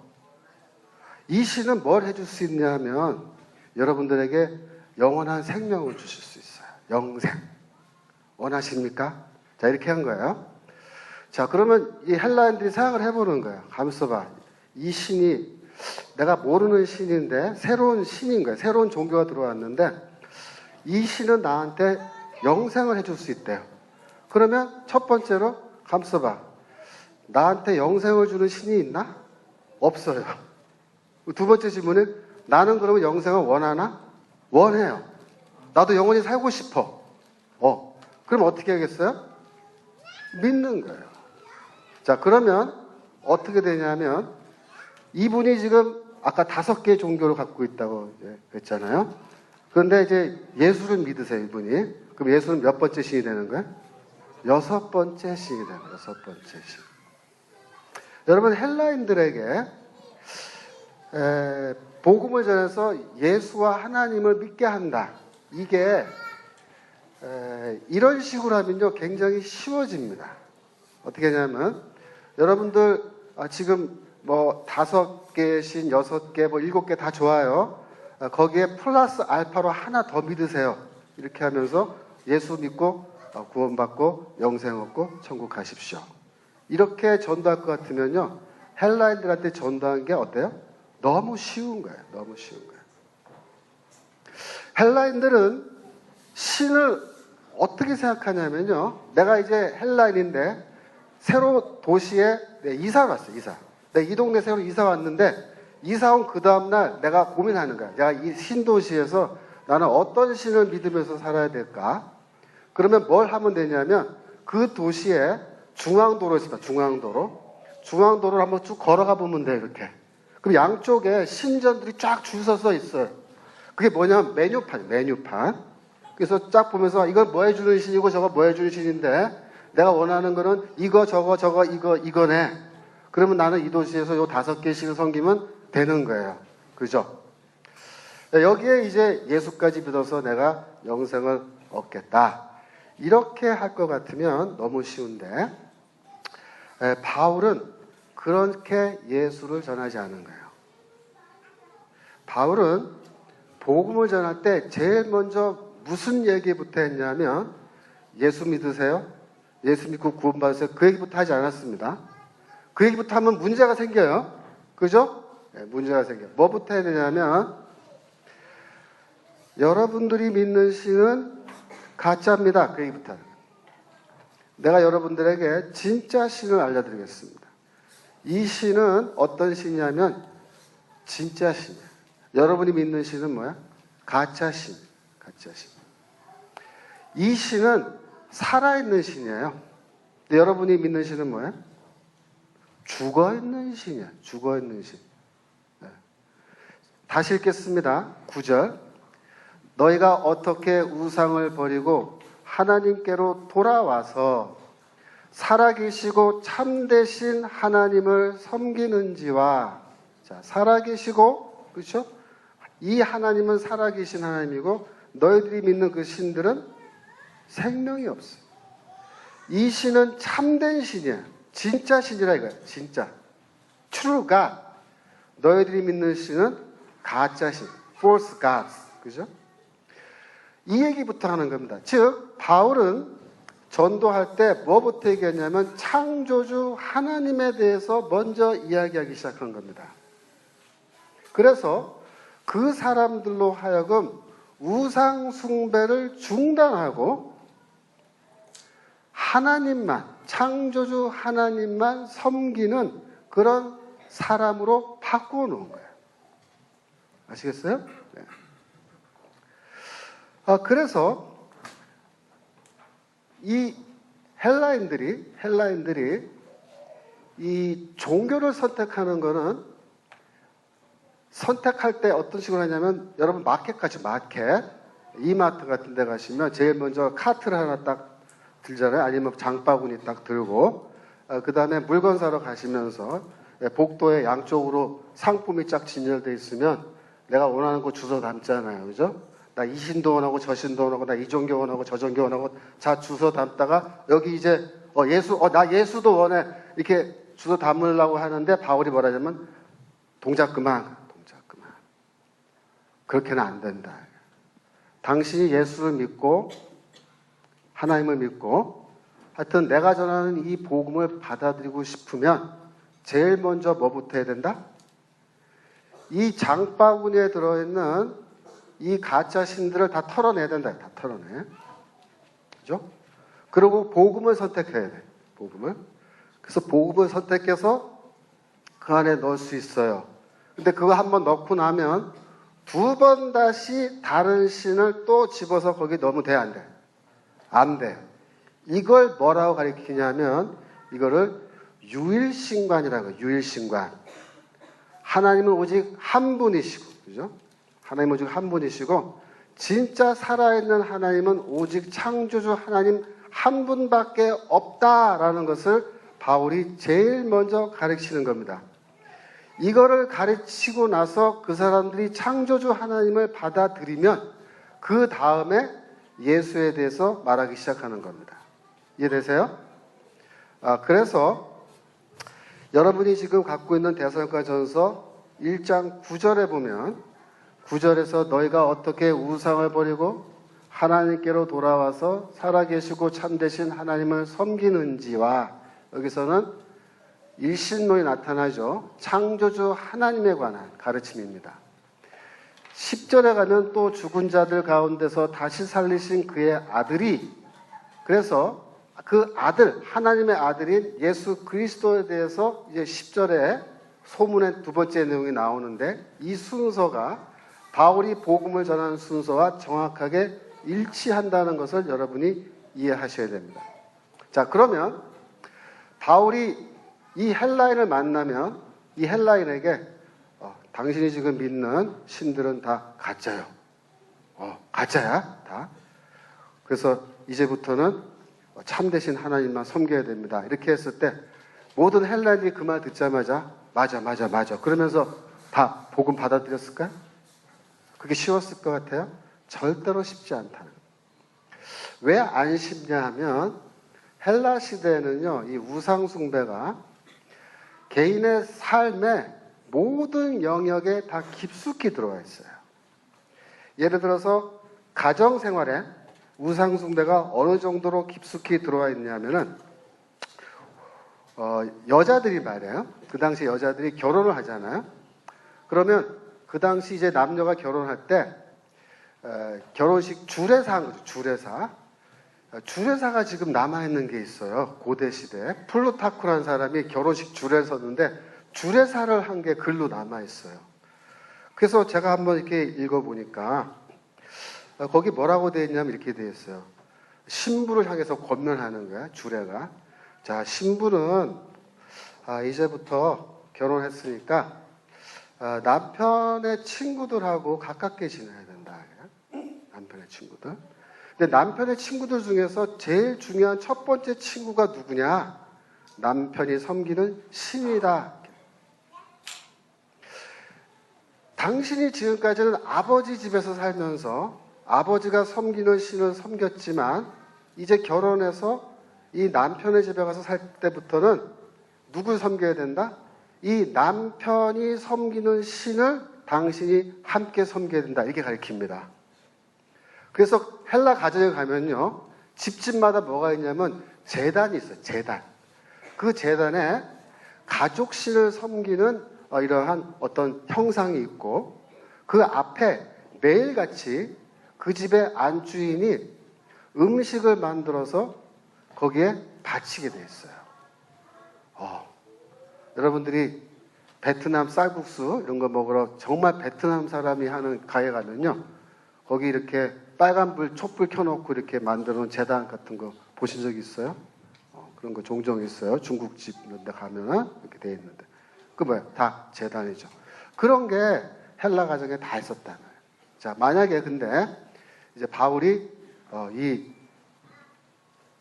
이 신은 뭘 해줄 수 있냐 하면 여러분들에게 영원한 생명을 주실 수 있어요. 영생. 원하십니까? 자, 이렇게 한 거예요. 자, 그러면 이 헬라인들이 생각을 해보는 거예요. 가만있어 봐. 이 신이 내가 모르는 신인데 새로운 신인 거예요. 새로운 종교가 들어왔는데 이 신은 나한테 영생을 해줄 수 있대요. 그러면 첫 번째로 가만있어 봐. 나한테 영생을 주는 신이 있나? 없어요. 두 번째 질문은 나는 그러면 영생을 원하나? 원해요. 나도 영원히 살고 싶어. 그럼 어떻게 하겠어요? 믿는 거예요. 자, 그러면 어떻게 되냐면 이분이 지금 아까 5개의 종교를 갖고 있다고 그랬잖아요. 그런데 이제 예수를 믿으세요, 이분이. 그럼 예수는 몇 번째 신이 되는 거예요? 6번째 신이 되는 거예요. 6번째 신. 여러분, 헬라인들에게 복음을 전해서 예수와 하나님을 믿게 한다. 이게 이런 식으로 하면요 굉장히 쉬워집니다. 어떻게 하냐면 여러분들 지금 뭐 5개 신, 6개, 뭐 7개 다 좋아요. 거기에 플러스 알파로 하나 더 믿으세요. 이렇게 하면서 예수 믿고 구원받고 영생 얻고 천국 가십시오. 이렇게 전도할 것 같으면요 헬라인들한테 전도한 게 어때요? 너무 쉬운 거예요. 너무 쉬운 거예요. 헬라인들은 신을 어떻게 생각하냐면요. 내가 이제 헬라인인데 새로 도시에 이사를 왔어요. 이사. 내가 이 동네 새로 이사 왔는데 이사 온 그 다음날 내가 고민하는 거야. 내가 이 신도시에서 나는 어떤 신을 믿으면서 살아야 될까? 그러면 뭘 하면 되냐면 그 도시에 중앙도로 있습니다. 중앙도로를 한번 쭉 걸어가 보면 돼요. 이렇게. 그럼 양쪽에 신전들이 쫙 줄 서서 있어요. 그게 뭐냐면 메뉴판. 그래서 쫙 보면서 이건 뭐 해주는 신이고 저거 뭐 해주는 신인데 내가 원하는 거는 이거 저거 이거네. 그러면 나는 이 도시에서 요 5개씩을 섬기면 되는 거예요. 그죠? 여기에 이제 예수까지 믿어서 내가 영생을 얻겠다. 이렇게 할 것 같으면 너무 쉬운데 바울은 그렇게 예수를 전하지 않은 거예요. 바울은 복음을 전할 때 제일 먼저 무슨 얘기부터 했냐면 예수 믿으세요? 예수 믿고 구원받으세요? 그 얘기부터 하지 않았습니다. 그 얘기부터 하면 문제가 생겨요. 그죠? 네, 문제가 생겨요. 뭐부터 해야 되냐면 여러분들이 믿는 신은 가짜입니다. 그 얘기부터. 내가 여러분들에게 진짜 신을 알려드리겠습니다. 이 신은 어떤 신이냐면 진짜 신이에요. 여러분이 믿는 신은 뭐야? 가짜 신. 가짜 신. 이 신은 살아있는 신이에요. 근데 여러분이 믿는 신은 뭐야? 죽어있는 신이야. 죽어있는 신. 네. 다시 읽겠습니다. 9절. 너희가 어떻게 우상을 버리고 하나님께로 돌아와서 살아계시고 참되신 하나님을 섬기는지와 자, 살아계시고 그렇죠? 이 하나님은 살아계신 하나님이고 너희들이 믿는 그 신들은 생명이 없어요. 이 신은 참된 신이야. 진짜 신이라 이거야. 진짜. True God. 너희들이 믿는 신은 가짜 신. False gods. 그죠? 이 얘기부터 하는 겁니다. 즉 바울은 전도할 때 뭐부터 얘기했냐면 창조주 하나님에 대해서 먼저 이야기하기 시작한 겁니다. 그래서 그 사람들로 하여금 우상 숭배를 중단하고 하나님만, 창조주 하나님만 섬기는 그런 사람으로 바꾸어 놓은 거예요. 아시겠어요? 네. 그래서 이 헬라인들이 이 종교를 선택하는 거는 선택할 때 어떤 식으로 하냐면 여러분 마켓 이마트 같은 데 가시면 제일 먼저 카트를 하나 딱 들잖아요. 아니면 장바구니 딱 들고 그 다음에 물건 사러 가시면서 복도에 양쪽으로 상품이 쫙 진열되어 있으면 내가 원하는 거 주워 담잖아요. 그죠? 나 이 신도 원하고 저 신도 원하고 나 이 종교 원하고 저 종교 원하고 자 주워 담다가 여기 이제 나 예수도 원해 이렇게 주워 담으려고 하는데 바울이 뭐라 하냐면 동작 그만. 그렇게는 안 된다. 당신이 예수를 믿고 하나님을 믿고 하여튼 내가 전하는 이 복음을 받아들이고 싶으면 제일 먼저 뭐부터 해야 된다? 이 장바구니에 들어있는 이 가짜 신들을 다 털어내야 된다. 다 털어내. 그죠? 그리고 복음을 선택해야 돼. 복음을. 그래서 복음을 선택해서 그 안에 넣을 수 있어요. 근데 그거 한번 넣고 나면 두 번 다시 다른 신을 또 집어서 거기 넣으면 돼, 안 돼? 안 돼. 이걸 뭐라고 가리키냐면 이거를 유일신관이라고. 유일신관. 하나님은 오직 한 분이시고, 그죠? 하나님은 오직 한 분이시고 진짜 살아있는 하나님은 오직 창조주 하나님 한 분밖에 없다라는 것을 바울이 제일 먼저 가르치는 겁니다. 이거를 가르치고 나서 그 사람들이 창조주 하나님을 받아들이면 그 다음에 예수에 대해서 말하기 시작하는 겁니다. 이해되세요? 그래서 여러분이 지금 갖고 있는 데살로니가전서 1장 9절에 보면 9절에서 너희가 어떻게 우상을 버리고 하나님께로 돌아와서 살아계시고 참되신 하나님을 섬기는지와 여기서는 일신론이 나타나죠. 창조주 하나님에 관한 가르침입니다. 10절에 가면 또 죽은 자들 가운데서 다시 살리신 그의 아들이 그래서 그 아들, 하나님의 아들인 예수 그리스도에 대해서 이제 10절에 소문의 두 번째 내용이 나오는데 이 순서가 바울이 복음을 전하는 순서와 정확하게 일치한다는 것을 여러분이 이해하셔야 됩니다. 자, 그러면 바울이 이 헬라인을 만나면 이 헬라인에게 당신이 지금 믿는 신들은 다 가짜요. 가짜야, 다. 그래서 이제부터는 참되신 하나님만 섬겨야 됩니다. 이렇게 했을 때 모든 헬라인들이 그 말 듣자마자 맞아. 그러면서 다 복음 받아들였을까요? 그게 쉬웠을 것 같아요? 절대로 쉽지 않다는 거예요. 왜 안 쉽냐 하면 헬라 시대에는요, 이 우상숭배가 개인의 삶의 모든 영역에 다 깊숙이 들어와 있어요. 예를 들어서 가정생활에 우상숭배가 어느 정도로 깊숙이 들어와 있냐면은 여자들이 말이에요. 그 당시 여자들이 결혼을 하잖아요. 그러면 그 당시 이제 남녀가 결혼할 때 결혼식 주례사 한 거죠. 주례사가 지금 남아있는 게 있어요. 고대 시대에. 플루타크라는 사람이 결혼식 주례를 섰는데 주례사를 한 게 글로 남아있어요. 그래서 제가 한번 이렇게 읽어보니까 거기 뭐라고 되어 있냐면 이렇게 되어 있어요. 신부를 향해서 권면하는 거야. 주례가. 자, 신부는 이제부터 결혼했으니까 남편의 친구들하고 가깝게 지내야 된다. 남편의 친구들. 근데 남편의 친구들 중에서 제일 중요한 첫 번째 친구가 누구냐? 남편이 섬기는 신이다. 당신이 지금까지는 아버지 집에서 살면서 아버지가 섬기는 신을 섬겼지만 이제 결혼해서 이 남편의 집에 가서 살 때부터는 누굴 섬겨야 된다? 이 남편이 섬기는 신을 당신이 함께 섬겨야 된다. 이렇게 가르칩니다. 그래서 헬라 가정에 가면요. 집집마다 뭐가 있냐면 제단이 있어요. 제단. 그 제단에 가족신을 섬기는 이러한 어떤 형상이 있고 그 앞에 매일같이 그 집의 안주인이 음식을 만들어서 거기에 바치게 돼 있어요. 여러분들이 베트남 쌀국수 이런 거 먹으러 정말 베트남 사람이 하는 가게 가면요. 거기 이렇게 빨간불, 촛불 켜놓고 이렇게 만들어 놓은 제단 같은 거 보신 적 있어요? 그런 거 종종 있어요. 중국집 이런 데 가면은 이렇게 돼 있는데. 그 뭐야? 다 제단이죠. 그런 게 헬라 가정에 다 있었다는 거예요. 자, 만약에 근데 이제 바울이 이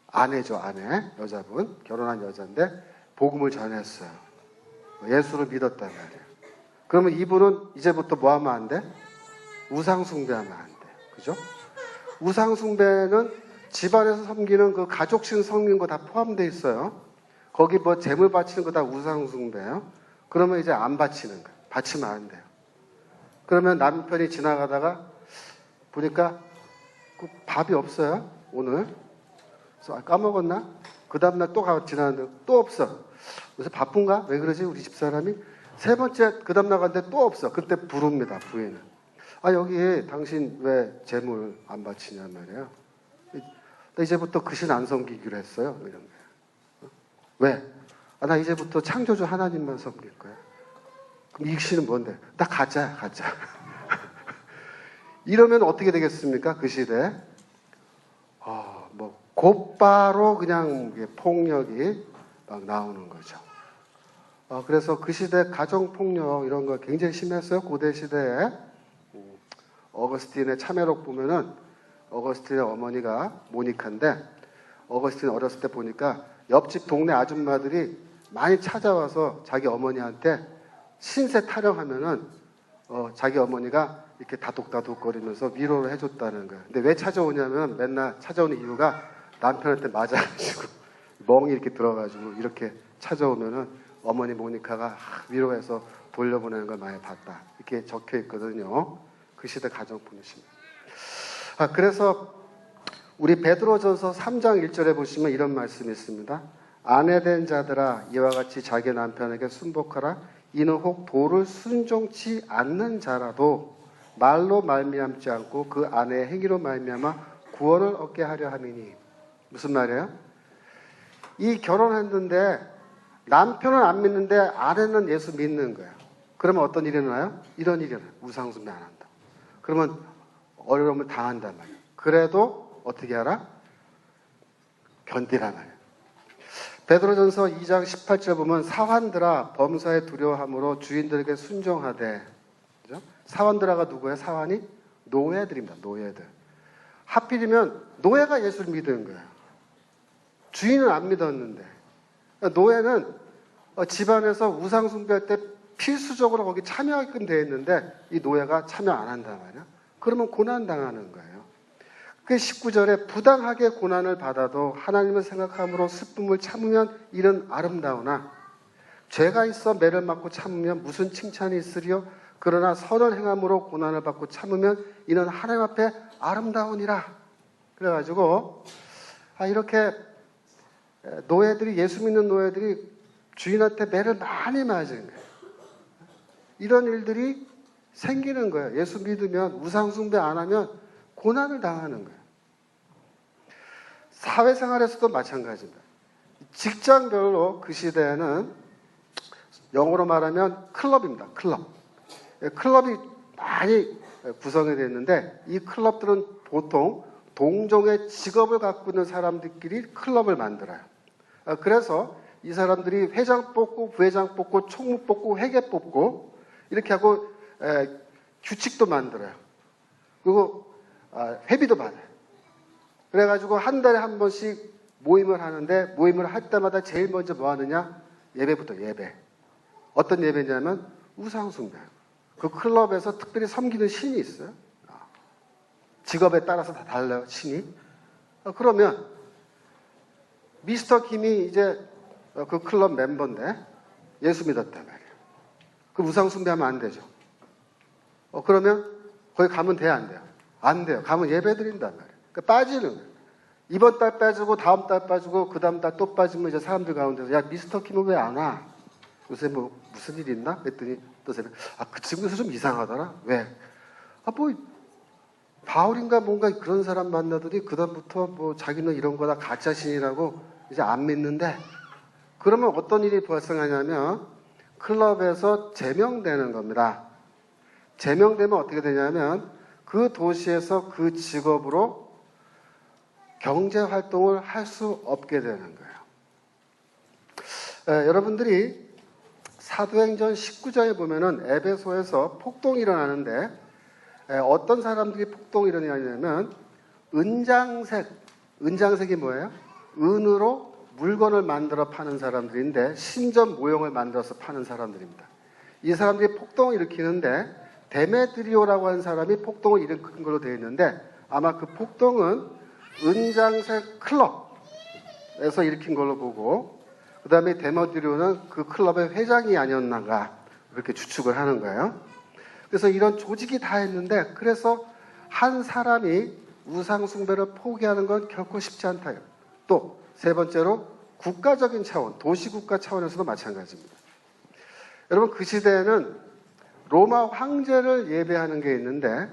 아내죠, 아내. 여자분. 결혼한 여자인데 복음을 전했어요. 예수를 믿었단 말이에요. 그러면 이분은 이제부터 뭐 하면 안 돼? 우상숭배하면 안 돼. 그죠? 우상숭배는 집안에서 섬기는 그 가족신 섬기는 거 다 포함되어 있어요. 거기 뭐 재물 바치는 거 다 우상숭배예요. 그러면 이제 안 바치는 거예요. 바치면 안 돼요. 그러면 남편이 지나가다가 보니까 그 밥이 없어요. 오늘. 그래서 까먹었나? 그 다음날 또 지나는데 또 없어. 그래서 바쁜가? 왜 그러지? 우리 집사람이. 세 번째 그 다음 나갔는데 또 없어. 그때 부릅니다. 부인은. 여기 당신 왜 재물 안 바치냐 말이에요. 이제부터 그 신 안 섬기기로 했어요. 이런 거예요. 왜? 나 이제부터 창조주 하나님만 섬길 거야. 그럼 이 신은 뭔데? 나 가짜야, 가짜. 이러면 어떻게 되겠습니까? 그 시대에. 곧바로 그냥 폭력이 막 나오는 거죠. 그래서 그 시대 가정폭력 이런 거 굉장히 심했어요. 고대 시대에. 어거스틴의 참회록 보면은 어거스틴의 어머니가 모니카인데 어거스틴 어렸을 때 보니까 옆집 동네 아줌마들이 많이 찾아와서 자기 어머니한테 신세 타령하면은 자기 어머니가 이렇게 다독다독거리면서 위로를 해줬다는 거예요. 근데 왜 찾아오냐면 맨날 찾아오는 이유가 남편한테 맞아가지고 멍이 이렇게 들어가지고 이렇게 찾아오면은 어머니 모니카가 위로해서 돌려보내는 걸 많이 봤다. 이렇게 적혀 있거든요. 그 시대 가정폭력입니다. 그래서 우리 베드로전서 3장 1절에 보시면 이런 말씀이 있습니다. 아내된 자들아 이와 같이 자기 남편에게 순복하라. 이는 혹 도를 순종치 않는 자라도 말로 말미암지 않고 그 아내의 행위로 말미암아 구원을 얻게 하려 함이니. 무슨 말이에요? 이 결혼했는데 남편은 안 믿는데 아내는 예수 믿는 거예요. 그러면 어떤 일이 일어나요? 이런 일이 일어나요. 우상숭배 안 한다. 그러면 어려움을 당한단 말이에요. 그래도 어떻게 하라? 견디란 말이에요. 베드로전서 2장 18절 보면 사환들아 범사에 두려워함으로 주인들에게 순종하되. 그죠? 사환들아가 누구예요? 사환이 노예들입니다. 노예들. 하필이면 노예가 예수를 믿은 거예요. 주인은 안 믿었는데. 노예는 집안에서 우상 숭배할 때 필수적으로 거기 참여하게끔 되어 있는데 이 노예가 참여 안 한단 말이야. 그러면 고난당하는 거예요. 그 19절에 부당하게 고난을 받아도 하나님을 생각함으로 슬픔을 참으면 이는 아름다우나 죄가 있어 매를 맞고 참으면 무슨 칭찬이 있으리요? 그러나 선을 행함으로 고난을 받고 참으면 이는 하나님 앞에 아름다우니라. 그래가지고 이렇게 노예들이 예수 믿는 노예들이 주인한테 매를 많이 맞은 거예요. 이런 일들이 생기는 거예요. 예수 믿으면 우상 숭배 안 하면 고난을 당하는 거예요. 사회생활에서도 마찬가지입니다. 직장별로 그 시대에는 영어로 말하면 클럽입니다. 클럽. 클럽이 많이 구성이 되어 있는데 이 클럽들은 보통 동종의 직업을 갖고 있는 사람들끼리 클럽을 만들어요. 그래서 이 사람들이 회장 뽑고 부회장 뽑고 총무 뽑고 회계 뽑고 이렇게 하고 규칙도 만들어요. 그리고 회비도 받아요. 그래가지고 한 달에 한 번씩 모임을 하는데 모임을 할 때마다 제일 먼저 뭐 하느냐? 예배부터 예배. 어떤 예배냐면 우상숭배. 그 클럽에서 특별히 섬기는 신이 있어요. 직업에 따라서 다 달라요, 신이. 그러면 미스터 김이 이제 그 클럽 멤버인데 예수 믿었단 말이에요. 그 우상 숭배하면 안 되죠. 그러면 거기 가면 돼요, 안 돼요? 안 돼요. 가면 예배 드린단 말이에요. 그러니까 빠지는 거예요. 이번 달 빠지고 다음 달 빠지고 그 다음 달 또 빠지면 이제 사람들 가운데서 야 미스터 김은 왜 안 와? 요새 뭐 무슨 일 있나? 그랬더니 또 새벽 그 친구에서 좀 이상하더라. 왜? 뭐 바울인가 뭔가 그런 사람 만나더니 그다음부터 뭐 자기는 이런 거다 가짜신이라고 이제 안 믿는데 그러면 어떤 일이 발생하냐면 클럽에서 제명되는 겁니다. 제명되면 어떻게 되냐면 그 도시에서 그 직업으로 경제 활동을 할 수 없게 되는 거예요. 여러분들이 사도행전 19장에 보면은 에베소에서 폭동이 일어나는데 어떤 사람들이 폭동이 일어나냐면 은장색이 뭐예요? 은으로 물건을 만들어 파는 사람들인데 신전 모형을 만들어서 파는 사람들입니다. 이 사람들이 폭동을 일으키는데 데메드리오라고 하는 사람이 폭동을 일으킨 걸로 되어 있는데 아마 그 폭동은 은장색 클럽에서 일으킨 걸로 보고 그 다음에 데메드리오는 그 클럽의 회장이 아니었는가 그렇게 추측을 하는 거예요. 그래서 이런 조직이 다 있는데 그래서 한 사람이 우상 숭배를 포기하는 건 결코 쉽지 않다. 또 세 번째로 국가적인 차원, 도시국가 차원에서도 마찬가지입니다. 여러분, 그 시대에는 로마 황제를 예배하는 게 있는데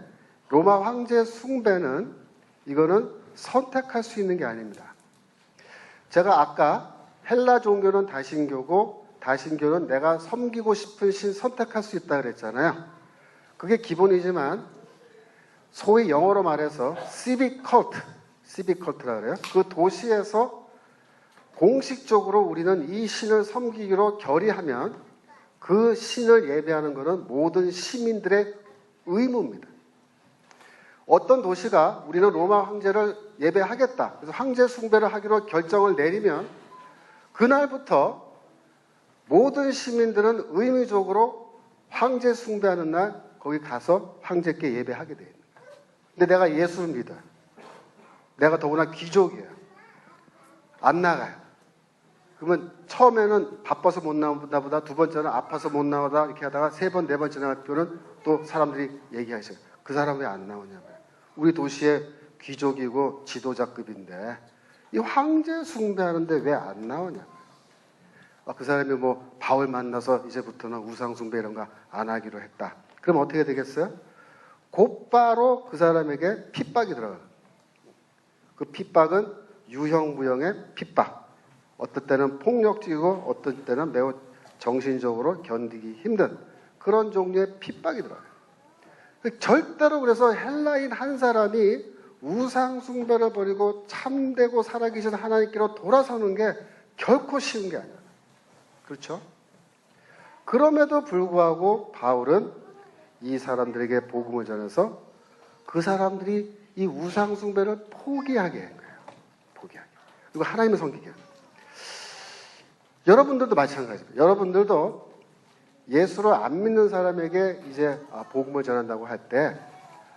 로마 황제 숭배는 이거는 선택할 수 있는 게 아닙니다. 제가 아까 헬라 종교는 다신교고 다신교는 내가 섬기고 싶은 신 선택할 수 있다 그랬잖아요. 그게 기본이지만 소위 영어로 말해서 civic cult라 그래요. 그 도시에서 공식적으로 우리는 이 신을 섬기기로 결의하면 그 신을 예배하는 것은 모든 시민들의 의무입니다. 어떤 도시가 우리는 로마 황제를 예배하겠다, 그래서 황제 숭배를 하기로 결정을 내리면 그날부터 모든 시민들은 의무적으로 황제 숭배하는 날 거기 가서 황제께 예배하게 돼요. 근데 내가 예수를 믿어요. 내가 더구나 귀족이에요. 안 나가요. 그러면 처음에는 바빠서 못 나온다 보다, 두 번째는 아파서 못 나오다 이렇게 하다가 세 번, 네 번째 나가면 또 사람들이 얘기하셔요. 그 사람 왜 안 나오냐고요. 우리 도시의 귀족이고 지도자급인데 이 황제 숭배하는데 왜 안 나오냐고요. 그 사람이 뭐 바울 만나서 이제부터는 우상 숭배 이런 거 안 하기로 했다. 그럼 어떻게 되겠어요? 곧바로 그 사람에게 핍박이 들어가요. 그 핍박은 유형무형의 핍박. 어떤 때는 폭력적이고 어떤 때는 매우 정신적으로 견디기 힘든 그런 종류의 핍박이 들어가요. 절대로 그래서 헬라인 한 사람이 우상 숭배를 버리고 참되고 살아계신 하나님께로 돌아서는 게 결코 쉬운 게 아니에요. 그렇죠? 그럼에도 불구하고 바울은 이 사람들에게 복음을 전해서 그 사람들이 이 우상 숭배를 포기하게 한 거예요. 포기하게. 그리고 하나님을 섬기게 한 거예요. 여러분들도 마찬가지입니다. 여러분들도 예수를 안 믿는 사람에게 이제 복음을 전한다고 할 때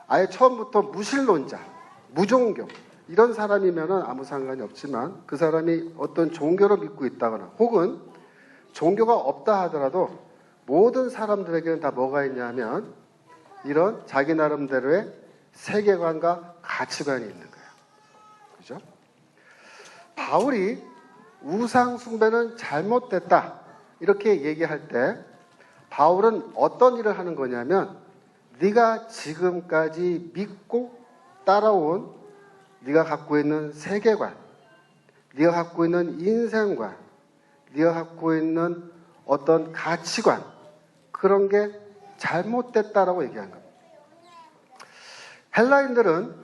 아예 처음부터 무신론자, 무종교 이런 사람이면은 아무 상관이 없지만 그 사람이 어떤 종교를 믿고 있다거나 혹은 종교가 없다 하더라도 모든 사람들에게는 다 뭐가 있냐면 이런 자기 나름대로의 세계관과 가치관이 있는 거예요. 그죠? 바울이 우상 숭배는 잘못됐다 이렇게 얘기할 때 바울은 어떤 일을 하는 거냐면 네가 지금까지 믿고 따라온 네가 갖고 있는 세계관, 네가 갖고 있는 인생관, 네가 갖고 있는 어떤 가치관 그런 게 잘못됐다라고 얘기한 겁니다. 헬라인들은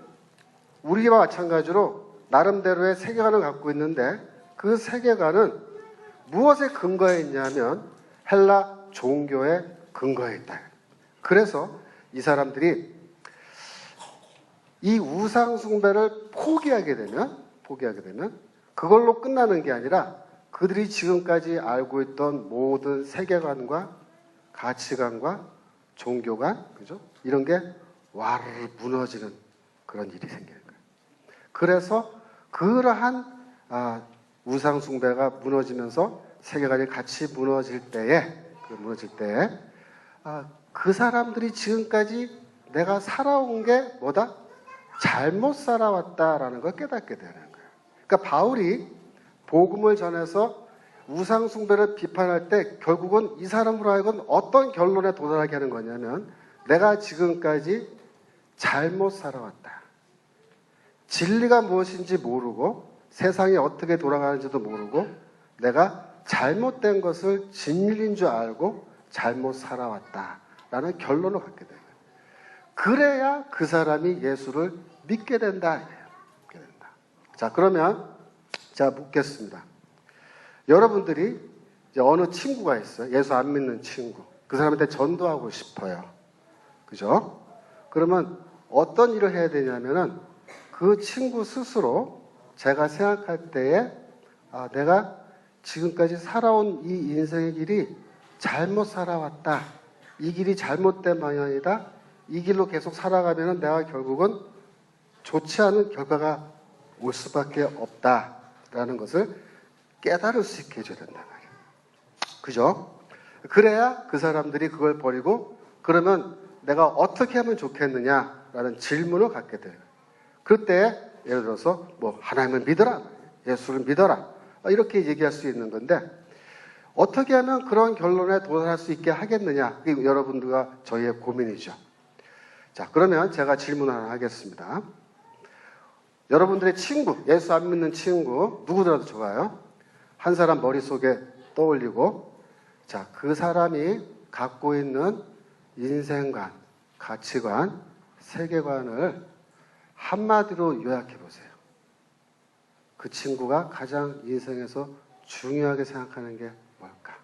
우리와 마찬가지로 나름대로의 세계관을 갖고 있는데 그 세계관은 무엇에 근거해 있냐면 헬라 종교에 근거해 있다. 그래서 이 사람들이 이 우상 숭배를 포기하게 되면 그걸로 끝나는 게 아니라 그들이 지금까지 알고 있던 모든 세계관과 가치관과 종교관, 그죠? 이런 게 와르르 무너지는 그런 일이 생기는 거예요. 그래서 그러한 우상 숭배가 무너지면서 세계관이 같이 무너질 때에 그 사람들이 지금까지 내가 살아온 게 뭐다? 잘못 살아왔다라는 걸 깨닫게 되는 거예요. 그러니까 바울이 복음을 전해서 우상 숭배를 비판할 때 결국은 이 사람으로 하여금 어떤 결론에 도달하게 하는 거냐면 내가 지금까지 잘못 살아왔다. 진리가 무엇인지 모르고 세상이 어떻게 돌아가는지도 모르고 내가 잘못된 것을 진리인 줄 알고 잘못 살아왔다라는 결론을 갖게 돼요. 그래야 그 사람이 예수를 믿게 된다. 자, 그러면 제가 묻겠습니다. 여러분들이 이제 어느 친구가 있어요. 예수 안 믿는 친구. 그 사람한테 전도하고 싶어요. 그죠? 그러면 어떤 일을 해야 되냐면은 그 친구 스스로 제가 생각할 때에 내가 지금까지 살아온 이 인생의 길이 잘못 살아왔다. 이 길이 잘못된 방향이다. 이 길로 계속 살아가면은 내가 결국은 좋지 않은 결과가 올 수밖에 없다라는 것을 깨달을 수 있게 해줘야 된다 말이에요. 그죠? 그래야 그 사람들이 그걸 버리고 그러면 내가 어떻게 하면 좋겠느냐라는 질문을 갖게 돼요. 그때 예를 들어서 뭐 하나님을 믿어라. 예수를 믿어라. 이렇게 얘기할 수 있는 건데 어떻게 하면 그런 결론에 도달할 수 있게 하겠느냐. 그게 여러분들과 저희의 고민이죠. 자, 그러면 제가 질문 하나 하겠습니다. 여러분들의 친구, 예수 안 믿는 친구, 누구더라도 좋아요. 한 사람 머릿속에 떠올리고, 자, 그 사람이 갖고 있는 인생관, 가치관, 세계관을 한마디로 요약해 보세요. 그 친구가 가장 인생에서 중요하게 생각하는 게 뭘까?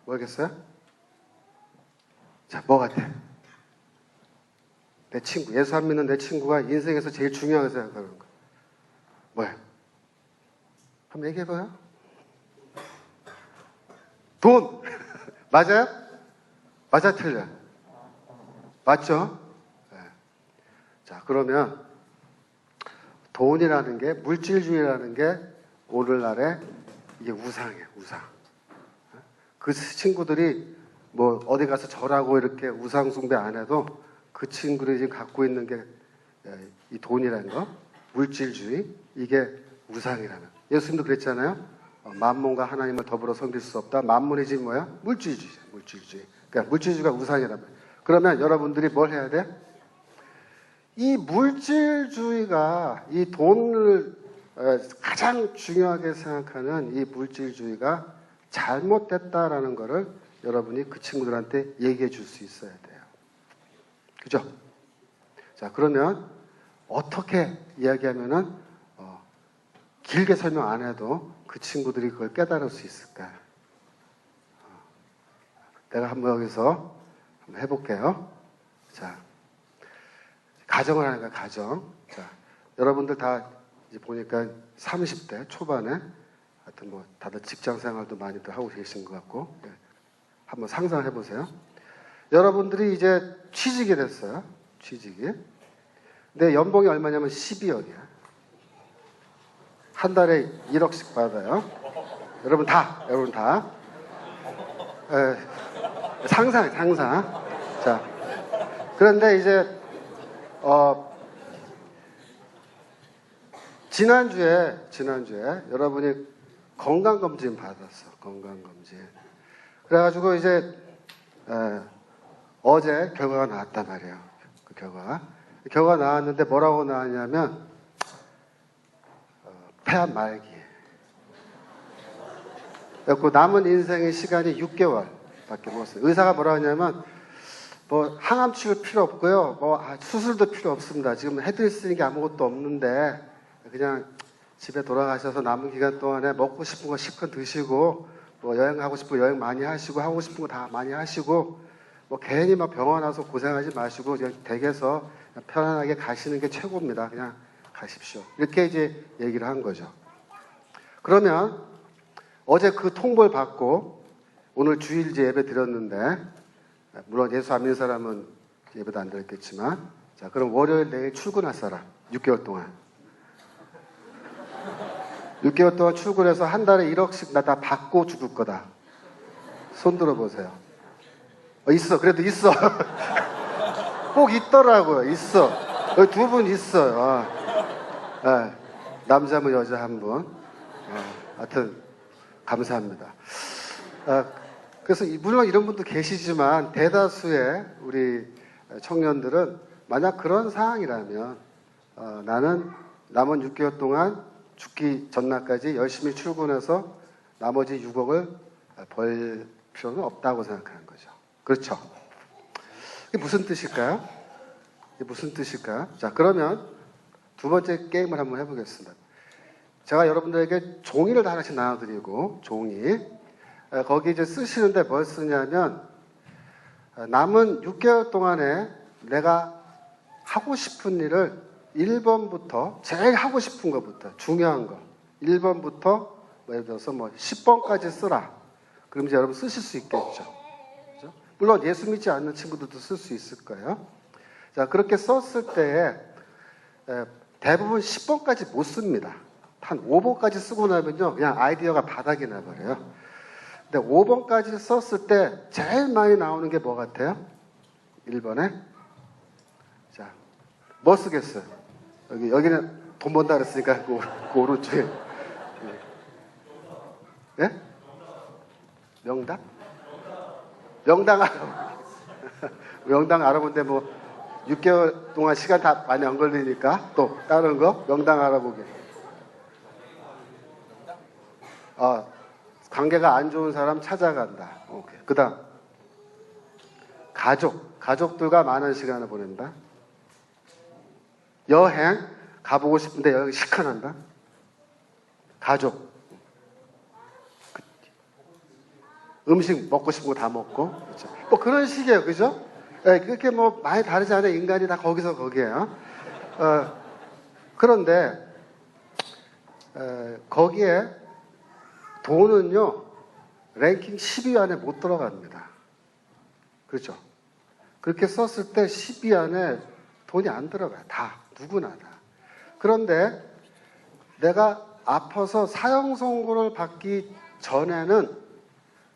뭐겠어요? 자, 뭐 같아? 내 친구, 예수 안 믿는 내 친구가 인생에서 제일 중요하게 생각하는 거. 뭐예요? 한번 얘기해봐요. 돈! 맞아요? 맞아, 틀려? 맞죠? 네. 자, 그러면 돈이라는 게, 물질주의라는 게 오늘날의 이게 우상이에요, 우상. 그 친구들이 뭐 어디 가서 절하고 이렇게 우상숭배 안 해도 그 친구들이 지금 갖고 있는 게 이 돈이라는 거, 물질주의, 이게 우상이라는. 예수님도 그랬잖아요. 만몬과 하나님을 더불어 섬길 수 없다. 만몬이 지금 뭐야? 물질주의죠, 물질주의. 그러니까 물질주의가 우상이란 말이에요. 그러면 여러분들이 뭘 해야 돼? 이 물질주의가 이 돈을 가장 중요하게 생각하는 이 물질주의가 잘못됐다라는 것을 여러분이 그 친구들한테 얘기해 줄 수 있어야 돼요. 그죠? 자, 그러면 어떻게 이야기하면은 길게 설명 안 해도 그 친구들이 그걸 깨달을 수 있을까? 내가 한번 여기서 한번 해볼게요. 자, 가정을 하니까 가정. 자, 여러분들 다 이제 보니까 30대 초반에 하여튼 뭐 다들 직장 생활도 많이들 하고 계신 것 같고, 예. 한번 상상해 보세요. 여러분들이 이제 취직이 됐어요. 취직이. 근데 연봉이 얼마냐면 12억이야. 한 달에 1억씩 받아요. 여러분 다. 상상. 자, 그런데 이제 지난주에 여러분이 건강검진 받았어. 건강검진. 그래가지고 이제 어제 결과가 나왔단 말이에요. 그 결과가 나왔는데 뭐라고 나왔냐면 폐암 말기. 그래서 남은 인생의 시간이 6개월밖에 못 써요. 의사가 뭐라 하냐면 뭐 항암 치료 필요 없고요. 뭐 수술도 필요 없습니다. 지금 해드릴 수 있는 게 아무것도 없는데 그냥 집에 돌아가셔서 남은 기간 동안에 먹고 싶은 거 실컷 드시고 뭐 여행하고 싶은 거 여행 많이 하시고 하고 싶은 거 다 많이 하시고 뭐 괜히 막 병원 와서 고생하지 마시고 그냥 댁에서 편안하게 가시는 게 최고입니다. 그냥 가십시오. 이렇게 이제 얘기를 한 거죠. 그러면 어제 그 통보를 받고 오늘 주일제 예배 드렸는데 물론 예수 안 믿는 사람은 예배도 안 드렸겠지만 자, 그럼 월요일 내일 출근할 사람 6개월 동안 6개월 동안 출근해서 한 달에 1억씩 나 다 받고 죽을 거다. 손 들어보세요. 있어. 그래도 있어. 꼭 있더라고요. 있어. 여기 두 분 있어요. 남자분 여자 한 분. 하여튼 감사합니다. 그래서 물론 이런 분도 계시지만 대다수의 우리 청년들은 만약 그런 상황이라면 나는 남은 6개월 동안 죽기 전날까지 열심히 출근해서 나머지 6억을 벌 필요는 없다고 생각하는 거죠. 그렇죠? 이게 무슨 뜻일까요? 자, 그러면 두 번째 게임을 한번 해보겠습니다. 제가 여러분들에게 종이를 하나씩 나눠드리고 종이 거기 이제 쓰시는데 뭘 쓰냐면 남은 6개월 동안에 내가 하고 싶은 일을 1번부터 제일 하고 싶은 것부터 중요한 거 1번부터 예를 들어서 뭐 10번까지 쓰라. 그럼 이제 여러분 쓰실 수 있겠죠. 그렇죠? 물론 예수 믿지 않는 친구들도 쓸 수 있을 거예요. 자, 그렇게 썼을 때 대부분 10번까지 못 씁니다. 한 5번까지 쓰고 나면요 그냥 아이디어가 바닥이 나버려요. 근데 5번까지 썼을 때 제일 많이 나오는 게 뭐 같아요? 1번에 자, 뭐 쓰겠어요? 여기는 돈 번다 그랬으니까 그 오른쪽에. 예? 명당? 명당 알아보기. 명당 알아보는데 뭐 6개월 동안 시간 다 많이 안 걸리니까 또 다른 거 명당 알아보기. 관계가 안 좋은 사람 찾아간다. 오케이. 그다음 가족들과 많은 시간을 보낸다. 여행 가보고 싶은데 여행 시큰한다. 가족. 음식 먹고 싶은 거 다 먹고. 그렇죠. 뭐 그런 식이에요. 그죠? 네, 그렇게 뭐 많이 다르지 않아요. 인간이 다 거기서 거기에요. 그런데 거기에 돈은요. 랭킹 10위 안에 못 들어갑니다. 그렇죠? 그렇게 썼을 때 10위 안에 돈이 안 들어가요. 다. 누구나 다. 그런데 내가 아파서 사형 선고를 받기 전에는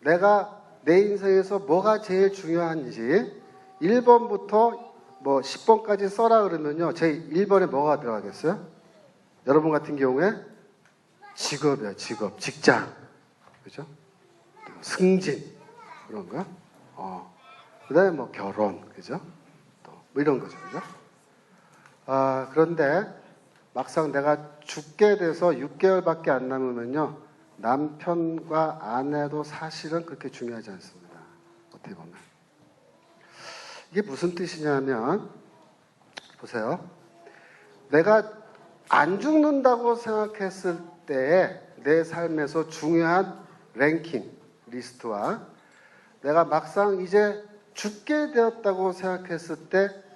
내가 내 인생에서 뭐가 제일 중요한지 1번부터 뭐 10번까지 써라 그러면요. 제 1번에 뭐가 들어가겠어요? 여러분 같은 경우에 직업이야. 직업. 직장. 그죠? 승진. 그런 거. 그 다음에 뭐 결혼. 그죠? 또 뭐 이런 거죠. 그죠? 그런데 막상 내가 죽게 돼서 6개월밖에 안 남으면요. 남편과 아내도 사실은 그렇게 중요하지 않습니다. 어떻게 보면. 이게 무슨 뜻이냐면 보세요. 내가 안 죽는다고 생각했을 때에 내 삶에서 중요한 랭킹 리스트와 내가 막상 이제 죽게 되었다고 생각했을 때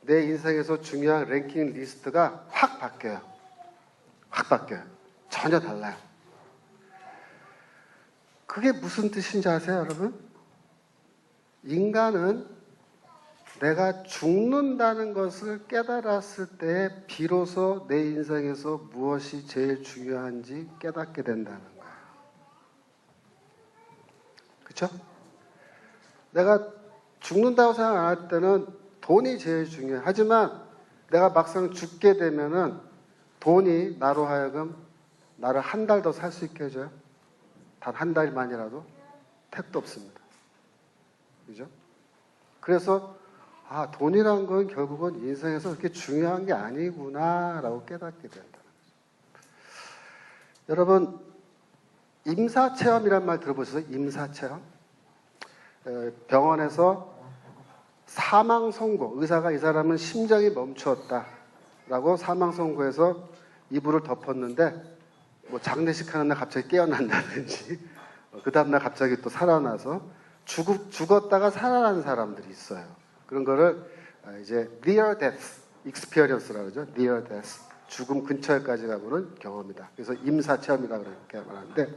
내 인생에서 중요한 랭킹 리스트가 확 바뀌어요. 확 바뀌어요. 전혀 달라요. 그게 무슨 뜻인지 아세요, 여러분? 인간은 내가 죽는다는 것을 깨달았을 때 비로소 내 인생에서 무엇이 제일 중요한지 깨닫게 된다는 거예요. 그렇죠? 내가 죽는다고 생각 안 할 때는 돈이 제일 중요해. 하지만 내가 막상 죽게 되면은 돈이 나로 하여금 나를 한 달 더 살 수 있게 해줘요. 단 한 달만이라도 택도 없습니다. 그죠? 그래서 돈이란 건 결국은 인생에서 그렇게 중요한 게 아니구나라고 깨닫게 된다는 거죠. 여러분 임사체험이란 말 들어보셨어요? 임사체험? 병원에서 사망 선고, 의사가 이 사람은 심장이 멈추었다라고 사망 선고해서 이불을 덮었는데 뭐 장례식 하는 날 갑자기 깨어난다든지 그 다음날 갑자기 또 살아나서 죽었다가 살아난 사람들이 있어요. 그런 거를 이제 near death experience라고 그러죠. near death. 죽음 근처에까지 가보는 경험이다. 그래서 임사체험이라고 그렇게 말하는데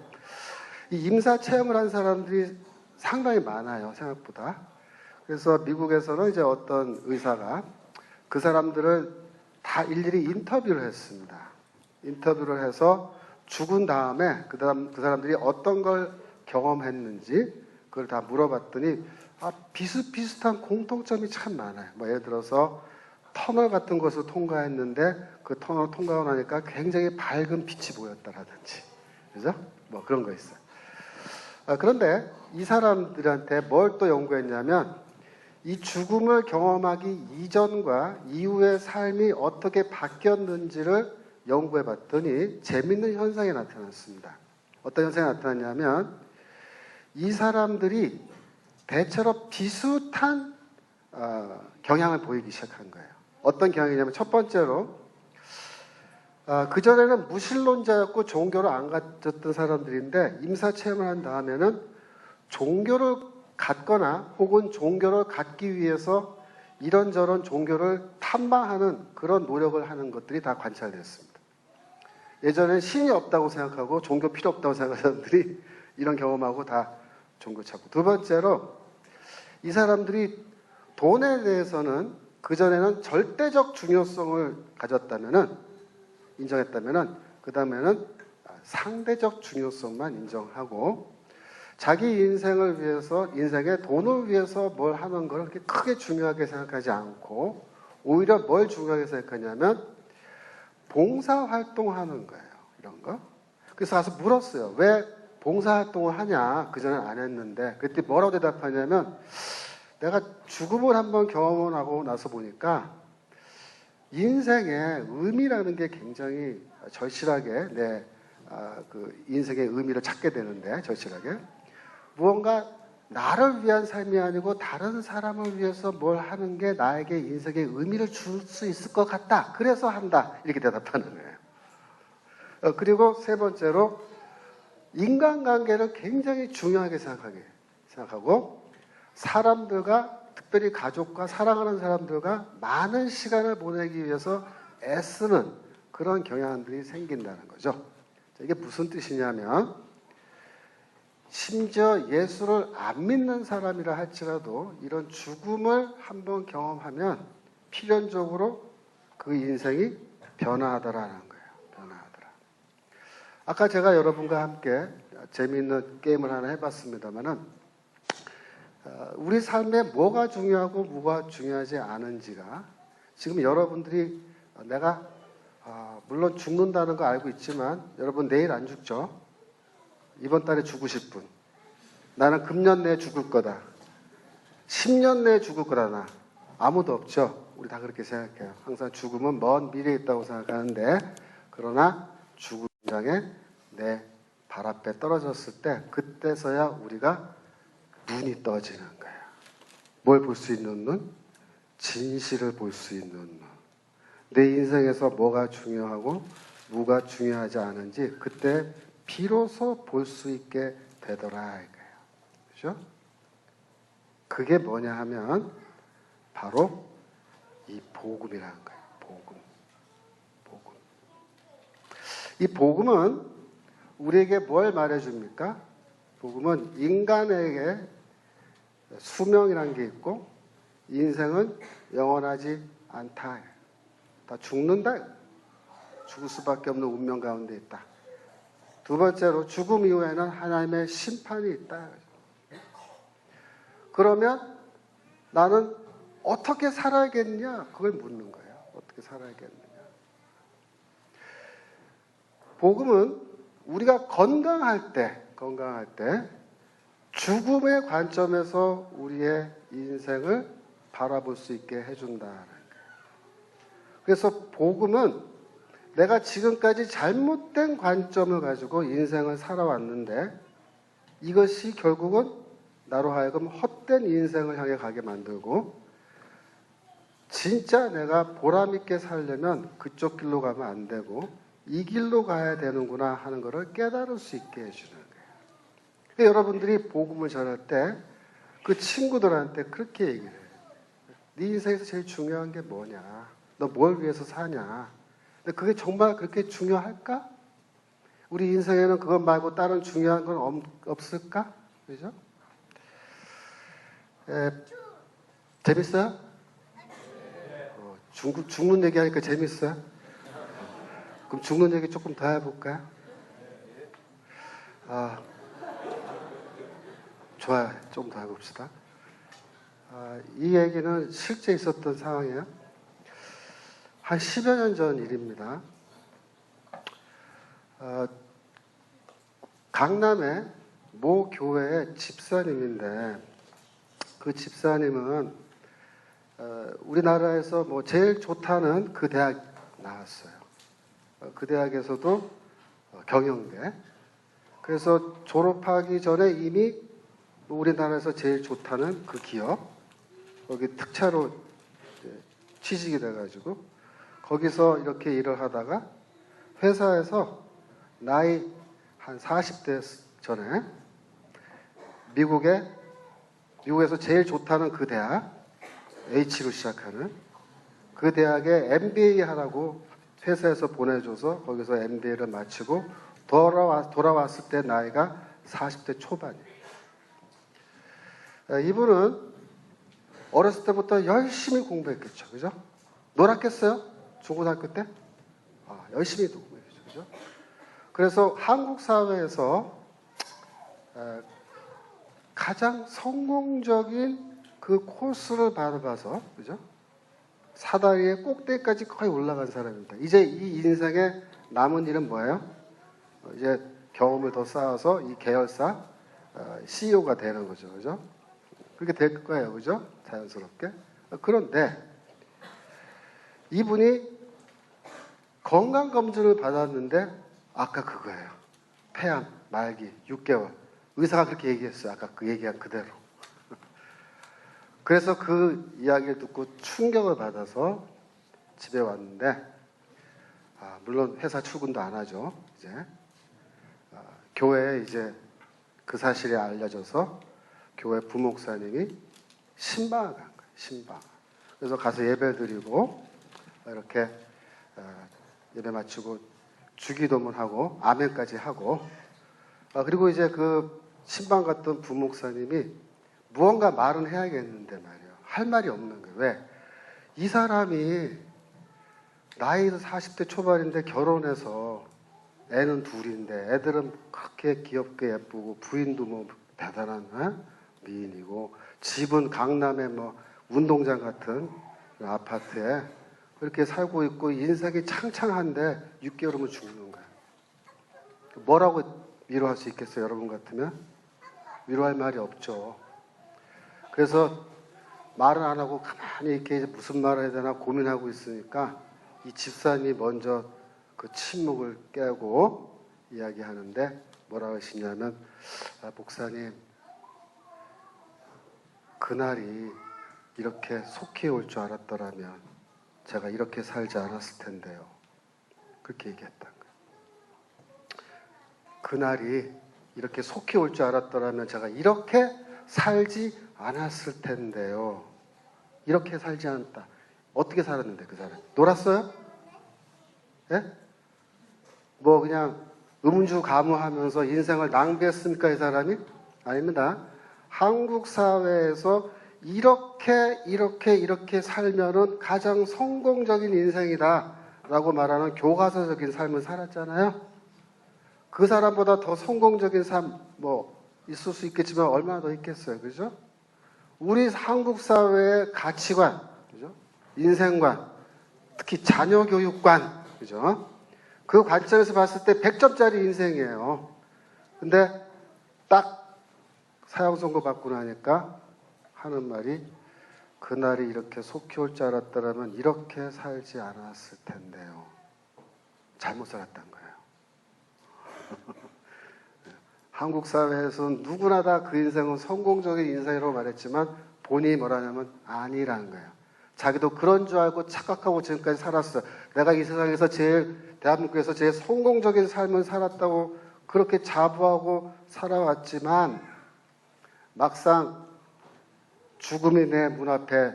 이 임사체험을 한 사람들이 상당히 많아요. 생각보다. 그래서 미국에서는 이제 어떤 의사가 그 사람들을 다 일일이 인터뷰를 했습니다. 인터뷰를 해서 죽은 다음에 그 사람들이 어떤 걸 경험했는지 그걸 다 물어봤더니 비슷비슷한 공통점이 참 많아요. 뭐 예를 들어서 터널 같은 것을 통과했는데 그 터널을 통과하고 나니까 굉장히 밝은 빛이 보였다라든지 그죠? 뭐 그런 거 있어요. 그런데 이 사람들한테 뭘 또 연구했냐면 이 죽음을 경험하기 이전과 이후의 삶이 어떻게 바뀌었는지를 연구해 봤더니 재밌는 현상이 나타났습니다. 어떤 현상이 나타났냐면 이 사람들이 대체로 비슷한 경향을 보이기 시작한 거예요. 어떤 경향이냐면 첫 번째로 그전에는 무신론자였고 종교를 안 가졌던 사람들인데 임사체험을 한 다음에는 종교를 갖거나 혹은 종교를 갖기 위해서 이런저런 종교를 탐방하는 그런 노력을 하는 것들이 다 관찰됐습니다. 예전에 신이 없다고 생각하고 종교 필요 없다고 생각하는 사람들이 이런 경험하고 다 종교 찾고. 두 번째로 이 사람들이 돈에 대해서는 그전에는 절대적 중요성을 가졌다면은 인정했다면은 그 다음에는 상대적 중요성만 인정하고 자기 인생을 위해서 인생에 돈을 위해서 뭘 하는 걸 그렇게 크게 중요하게 생각하지 않고 오히려 뭘 중요하게 생각하냐면 봉사활동하는 거예요. 이런 거. 그래서 가서 물었어요. 왜 봉사활동을 하냐? 그전엔 안 했는데. 그때 뭐라고 대답하냐면 내가 죽음을 한번 경험을 하고 나서 보니까 인생의 의미라는 게 굉장히 절실하게 그 인생의 의미를 찾게 되는데 절실하게 무언가 나를 위한 삶이 아니고 다른 사람을 위해서 뭘 하는 게 나에게 인생의 의미를 줄 수 있을 것 같다. 그래서 한다. 이렇게 대답하는 거예요. 그리고 세 번째로 인간관계를 굉장히 중요하게 생각하고 사람들과 특별히 가족과 사랑하는 사람들과 많은 시간을 보내기 위해서 애쓰는 그런 경향들이 생긴다는 거죠. 이게 무슨 뜻이냐면 심지어 예수를 안 믿는 사람이라 할지라도 이런 죽음을 한번 경험하면 필연적으로 그 인생이 변화하더라는 거예요. 변화하더라. 아까 제가 여러분과 함께 재미있는 게임을 하나 해봤습니다만은 우리 삶에 뭐가 중요하고 뭐가 중요하지 않은지가 지금 여러분들이 내가 물론 죽는다는 거 알고 있지만 여러분 내일 안 죽죠? 이번 달에 죽으실 분. 나는 금년 내에 죽을 거다. 10년 내에 죽을 거다 나. 아무도 없죠? 우리 다 그렇게 생각해요. 항상 죽음은 먼 미래에 있다고 생각하는데 그러나 죽음 장에 내 발 앞에 떨어졌을 때 그때서야 우리가 눈이 떠지는 거예요. 뭘 볼 수 있는 눈? 진실을 볼 수 있는 눈. 내 인생에서 뭐가 중요하고 뭐가 중요하지 않은지 그때 비로소 볼 수 있게 되더라 이거예요. 그죠? 그게 뭐냐 하면 바로 이 복음이라는 거예요. 복음. 이 복음은 우리에게 뭘 말해줍니까? 복음은 인간에게 수명이라는 게 있고 인생은 영원하지 않다. 다 죽는다. 죽을 수밖에 없는 운명 가운데 있다. 두 번째로 죽음 이후에는 하나님의 심판이 있다. 그러면 나는 어떻게 살아야겠냐? 그걸 묻는 거예요. 어떻게 살아야겠느냐? 복음은 우리가 건강할 때 죽음의 관점에서 우리의 인생을 바라볼 수 있게 해준다는 거예요. 그래서 복음은 내가 지금까지 잘못된 관점을 가지고 인생을 살아왔는데 이것이 결국은 나로 하여금 헛된 인생을 향해 가게 만들고 진짜 내가 보람있게 살려면 그쪽 길로 가면 안 되고 이 길로 가야 되는구나 하는 것을 깨달을 수 있게 해주는 거예요. 그러니까 여러분들이 복음을 전할 때 그 친구들한테 그렇게 얘기를 해요. 네 인생에서 제일 중요한 게 뭐냐? 너 뭘 위해서 사냐? 근데 그게 정말 그렇게 중요할까? 우리 인생에는 그것 말고 다른 중요한 건 없을까? 그죠? 재밌어요? 죽는 얘기하니까 재밌어요? 그럼 죽는 얘기 조금 더 해볼까요? 좋아요. 좀 더 해봅시다. 이 얘기는 실제 있었던 상황이에요. 한 10여 년 전 일입니다. 강남의 모 교회의 집사님인데 그 집사님은 우리나라에서 뭐 제일 좋다는 그 대학 나왔어요. 그 대학에서도 경영대. 그래서 졸업하기 전에 이미 우리나라에서 제일 좋다는 그 기업 거기 특차로 취직이 돼가지고 거기서 이렇게 일을 하다가 회사에서 나이 한 40대 전에 미국에서 제일 좋다는 그 대학 H로 시작하는 그 대학에 MBA 하라고 회사에서 보내줘서 거기서 MBA를 마치고 돌아왔을 때 나이가 40대 초반이에요. 이분은 어렸을 때부터 열심히 공부했겠죠. 그죠? 놀았겠어요? 중고등학교 때? 열심히 공부했죠. 그죠? 그래서 한국 사회에서 가장 성공적인 그 코스를 밟아서, 그죠? 사다리의 꼭대기까지 거의 올라간 사람입니다. 이제 이 인생의 남은 일은 뭐예요? 이제 경험을 더 쌓아서 이 계열사 CEO가 되는 거죠. 그죠? 그렇게 될 거예요. 그죠? 자연스럽게. 그런데 이분이 건강검진을 받았는데 아까 그거예요. 폐암, 말기, 6개월. 의사가 그렇게 얘기했어요. 아까 그 얘기한 그대로. 그래서 그 이야기를 듣고 충격을 받아서 집에 왔는데, 물론 회사 출근도 안 하죠. 이제 교회에 이제 그 사실이 알려져서 교회 부목사님이 신방을 간 거예요. 신방. 그래서 가서 예배 드리고 이렇게 예배 마치고 주기도문 하고 아멘까지 하고, 그리고 이제 그 신방 갔던 부목사님이 무언가 말은 해야겠는데 말이에요. 할 말이 없는 거예요. 왜? 이 사람이 나이도 40대 초반인데 결혼해서 애는 둘인데 애들은 그렇게 귀엽게 예쁘고 부인도 뭐 대단한 미인이고 집은 강남의 뭐 운동장 같은 아파트에 그렇게 살고 있고 인생이 창창한데 6개월이면 죽는 거예요. 뭐라고 위로할 수 있겠어요? 여러분 같으면? 위로할 말이 없죠. 그래서 말은 안 하고 가만히 이렇게 무슨 말을 해야 되나 고민하고 있으니까 이 집사님이 먼저 그 침묵을 깨고 이야기하는데 뭐라고 하시냐면, 목사님, 그날이 이렇게 속히 올 줄 알았더라면 제가 이렇게 살지 않았을 텐데요. 그렇게 얘기했다는 거예요. 그날이 이렇게 속히 올 줄 알았더라면 제가 이렇게 살지 않았을 텐데요. 이렇게 살지 않았다. 어떻게 살았는데 그 사람? 놀았어요? 예? 뭐 그냥 음주 가무하면서 인생을 낭비했습니까 이 사람이? 아닙니다. 한국 사회에서 이렇게 살면은 가장 성공적인 인생이다 라고 말하는 교과서적인 삶을 살았잖아요. 그 사람보다 더 성공적인 삶 뭐 있을 수 있겠지만 얼마나 더 있겠어요. 그죠? 우리 한국 사회의 가치관, 그죠? 인생관, 특히 자녀 교육관, 그죠? 그 관점에서 봤을 때 100점짜리 인생이에요. 근데 딱 사형 선고 받고 나니까 하는 말이, 그날이 이렇게 속히 올 줄 알았더라면 이렇게 살지 않았을 텐데요. 잘못 살았단 거예요. 한국 사회에서는 누구나 다 그 인생은 성공적인 인생이라고 말했지만 본인이 뭐라냐면 아니라는 거예요. 자기도 그런 줄 알고 착각하고 지금까지 살았어요. 내가 이 세상에서 대한민국에서 제일 성공적인 삶을 살았다고 그렇게 자부하고 살아왔지만 막상 죽음이 내 문 앞에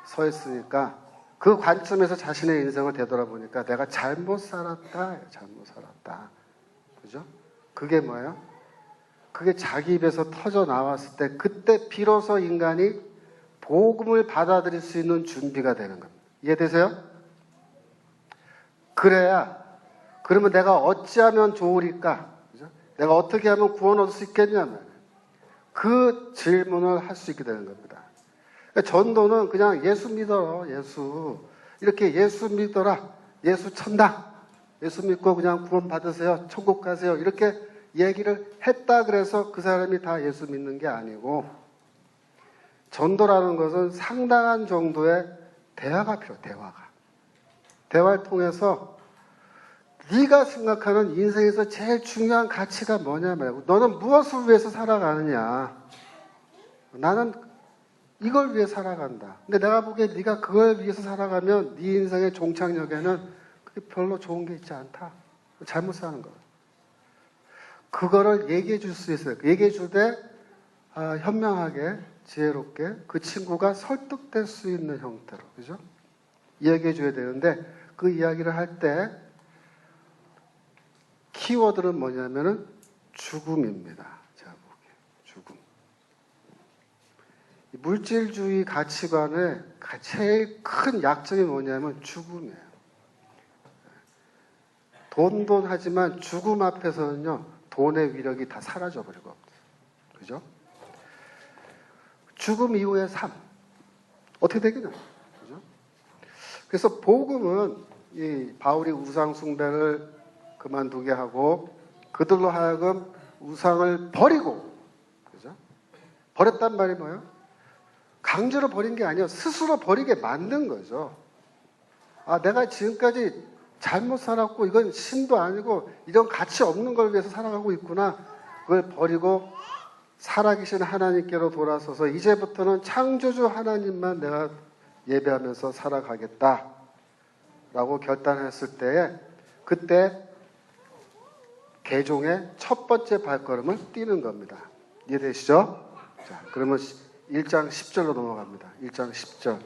서 있으니까 그 관점에서 자신의 인생을 되돌아보니까 내가 잘못 살았다. 그죠? 그게 뭐예요? 그게 자기 입에서 터져 나왔을 때 그때 비로소 인간이 복음을 받아들일 수 있는 준비가 되는 겁니다. 이해되세요? 그러면 내가 어찌하면 좋으리까? 그죠? 내가 어떻게 하면 구원 얻을 수 있겠냐면 그 질문을 할 수 있게 되는 겁니다. 그러니까 전도는 그냥 예수 믿어라, 이렇게 예수 믿어라, 예수 천당, 예수 믿고 그냥 구원 받으세요, 천국 가세요, 이렇게 얘기를 했다 그래서 그 사람이 다 예수 믿는 게 아니고, 전도라는 것은 상당한 정도의 대화가 필요해요. 대화를 통해서 네가 생각하는 인생에서 제일 중요한 가치가 뭐냐 말고, 너는 무엇을 위해서 살아가느냐. 나는 이걸 위해 살아간다. 근데 내가 보기에 네가 그걸 위해서 살아가면 네 인생의 종착역에는 그게 별로 좋은 게 있지 않다. 잘못 사는 거야. 그거를 얘기해 줄 수 있어요. 얘기해 줄 때 현명하게, 지혜롭게 그 친구가 설득될 수 있는 형태로, 그죠? 이야기해 줘야 되는데, 그 이야기를 할 때 키워드는 뭐냐면은 죽음입니다. 제가 보기에 죽음. 물질주의 가치관의 제일 큰 약점이 뭐냐면 죽음이에요. 돈 하지만 죽음 앞에서는요, 돈의 위력이 다 사라져버리고, 그죠? 죽음 이후의 삶 어떻게 되겠냐, 그죠? 그래서 복음은 이 바울이 우상 숭배를 그만두게 하고 그들로 하여금 우상을 버리고, 그죠? 버렸단 말이 뭐예요? 강제로 버린 게 아니에요. 스스로 버리게 만든 거죠. 아, 내가 지금까지 잘못 살았고 이건 신도 아니고 이런 가치 없는 걸 위해서 살아가고 있구나. 그걸 버리고 살아계신 하나님께로 돌아서서 이제부터는 창조주 하나님만 내가 예배하면서 살아가겠다 라고 결단했을 때에 그때 개종의 첫 번째 발걸음을 띄는 겁니다. 이해되시죠? 자, 그러면 1장 10절로 넘어갑니다. 1장 10절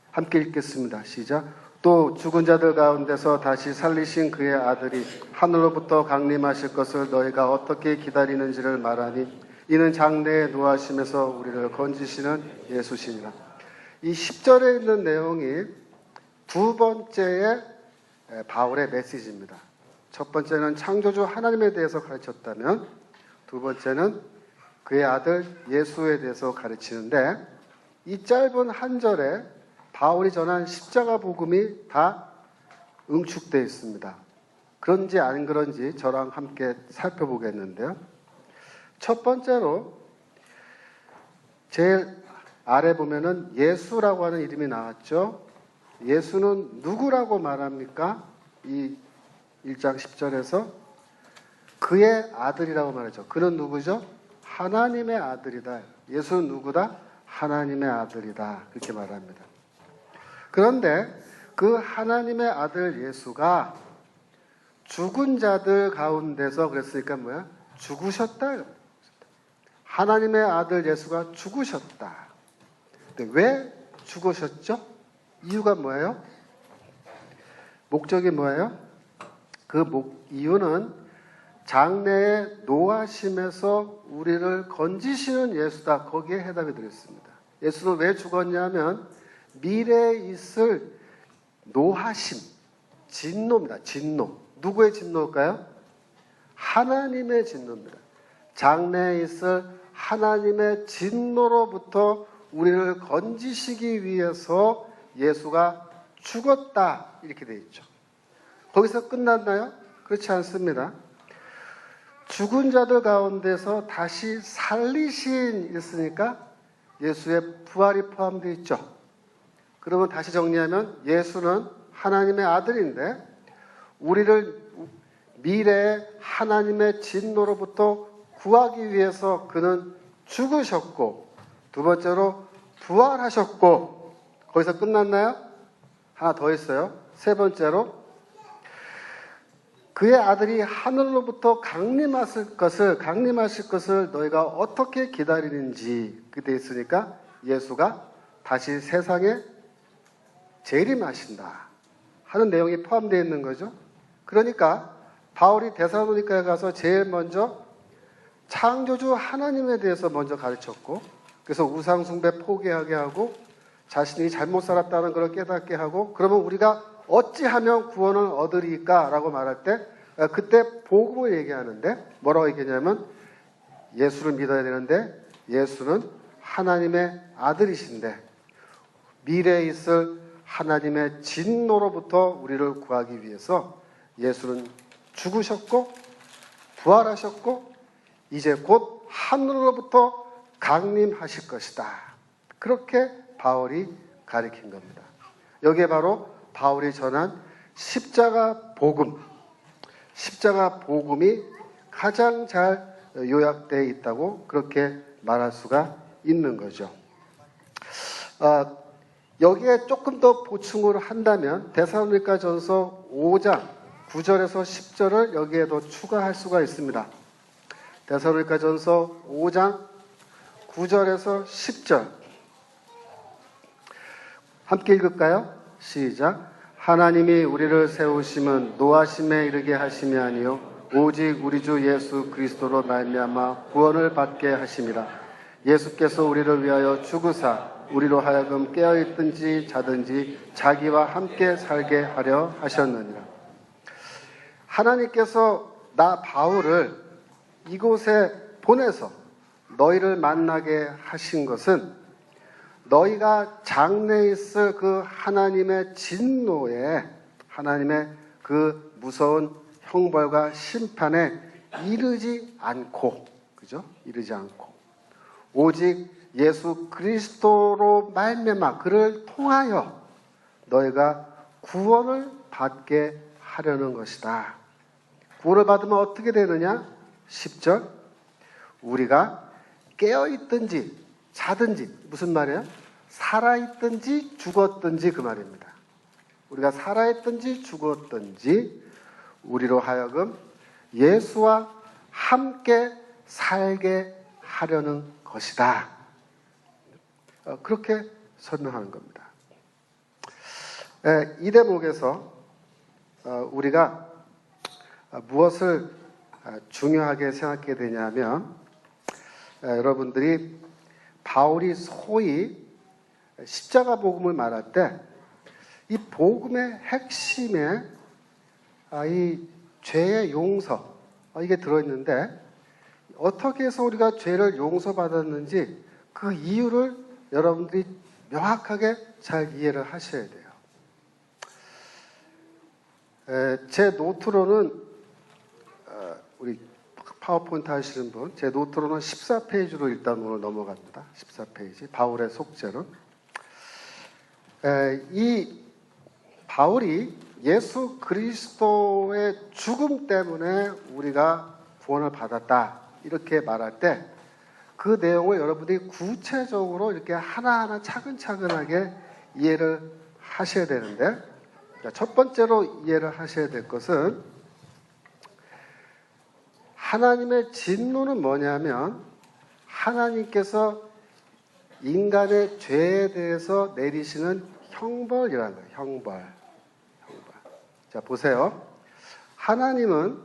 함께 읽겠습니다. 시작. 또 죽은 자들 가운데서 다시 살리신 그의 아들이 하늘로부터 강림하실 것을 너희가 어떻게 기다리는지를 말하니 이는 장래에 노하심에서 우리를 건지시는 예수시니라. 이 10절에 있는 내용이 두 번째의 바울의 메시지입니다. 첫 번째는 창조주 하나님에 대해서 가르쳤다면 두 번째는 그의 아들 예수에 대해서 가르치는데 이 짧은 한 절에 바울이 전한 십자가 복음이 다 응축되어 있습니다. 그런지 안 그런지 저랑 함께 살펴보겠는데요. 첫 번째로 제일 아래 보면은 예수라고 하는 이름이 나왔죠. 예수는 누구라고 말합니까? 이 1장 10절에서 그의 아들이라고 말하죠. 그는 누구죠? 하나님의 아들이다. 예수는 누구다? 하나님의 아들이다. 그렇게 말합니다. 그런데 그 하나님의 아들 예수가 죽은 자들 가운데서 그랬으니까 뭐야? 죽으셨다. 하나님의 아들 예수가 죽으셨다. 근데 왜 죽으셨죠? 이유가 뭐예요? 목적이 뭐예요? 그 이유는 장래에 노하심에서 우리를 건지시는 예수다. 거기에 해답이 드렸습니다. 예수는 왜 죽었냐면 미래에 있을 노하심, 진노입니다. 진노. 누구의 진노일까요? 하나님의 진노입니다. 장래에 있을 하나님의 진노로부터 우리를 건지시기 위해서 예수가 죽었다. 이렇게 되어 있죠. 거기서 끝났나요? 그렇지 않습니다. 죽은 자들 가운데서 다시 살리신 있으니까 예수의 부활이 포함되어 있죠. 그러면 다시 정리하면 예수는 하나님의 아들인데 우리를 미래의 하나님의 진노로부터 구하기 위해서 그는 죽으셨고 두 번째로 부활하셨고 거기서 끝났나요? 하나 더 있어요. 세 번째로 그의 아들이 하늘로부터 강림하실 것을 너희가 어떻게 기다리는지 그때 있으니까 예수가 다시 세상에 재림하신다 하는 내용이 포함되어 있는 거죠. 그러니까 바울이 데살로니가에 가서 제일 먼저 창조주 하나님에 대해서 먼저 가르쳤고 그래서 우상 숭배 포기하게 하고 자신이 잘못 살았다는 걸 깨닫게 하고 그러면 우리가 어찌하면 구원을 얻으리까 라고 말할 때 그때 복음을 얘기하는데 뭐라고 얘기하냐면 예수를 믿어야 되는데 예수는 하나님의 아들이신데 미래에 있을 하나님의 진노로부터 우리를 구하기 위해서 예수는 죽으셨고 부활하셨고 이제 곧 하늘로부터 강림하실 것이다. 그렇게 바울이 가리킨 겁니다. 여기에 바로 바울이 전한 십자가 복음이 가장 잘 요약되어 있다고 그렇게 말할 수가 있는 거죠. 여기에 조금 더 보충을 한다면 데살로니가전서 5장 9절에서 10절을 여기에 더 추가할 수가 있습니다. 데살로니가전서 5장 9절에서 10절 함께 읽을까요? 시작. 하나님이 우리를 세우심은 노하심에 이르게 하심이 아니요 오직 우리 주 예수 그리스도로 말미암아 구원을 받게 하심이라. 예수께서 우리를 위하여 죽으사 우리로 하여금 깨어있든지 자든지 자기와 함께 살게 하려 하셨느니라. 하나님께서 나 바울을 이곳에 보내서 너희를 만나게 하신 것은 너희가 장래에 있을 그 하나님의 진노에, 하나님의 그 무서운 형벌과 심판에 이르지 않고, 그죠? 이르지 않고, 오직 예수 그리스도로 말미암아 그를 통하여 너희가 구원을 받게 하려는 것이다. 구원을 받으면 어떻게 되느냐? 10절, 우리가 깨어있든지 자든지, 무슨 말이에요? 살아있든지 죽었든지 그 말입니다. 우리가 살아있든지 죽었든지 우리로 하여금 예수와 함께 살게 하려는 것이다. 그렇게 설명하는 겁니다. 이 대목에서 우리가 무엇을 중요하게 생각하게 되냐면, 여러분들이 바울이 소위 십자가 복음을 말할 때 이 복음의 핵심에 이 죄의 용서, 이게 들어있는데, 어떻게 해서 우리가 죄를 용서받았는지 그 이유를 여러분들이 명확하게 잘 이해를 하셔야 돼요. 제 노트로는, 우리 파워포인트 하시는 분, 제 노트로는 14페이지로 일단 오늘 넘어갑니다. 14페이지, 바울의 속죄론. 이 바울이 예수 그리스도의 죽음 때문에 우리가 구원을 받았다, 이렇게 말할 때 그 내용을 여러분들이 구체적으로 이렇게 하나하나 차근차근하게 이해를 하셔야 되는데, 첫 번째로 이해를 하셔야 될 것은, 하나님의 진노는 뭐냐면 하나님께서 인간의 죄에 대해서 내리시는 형벌이라는 거예요. 형벌. 자, 보세요. 하나님은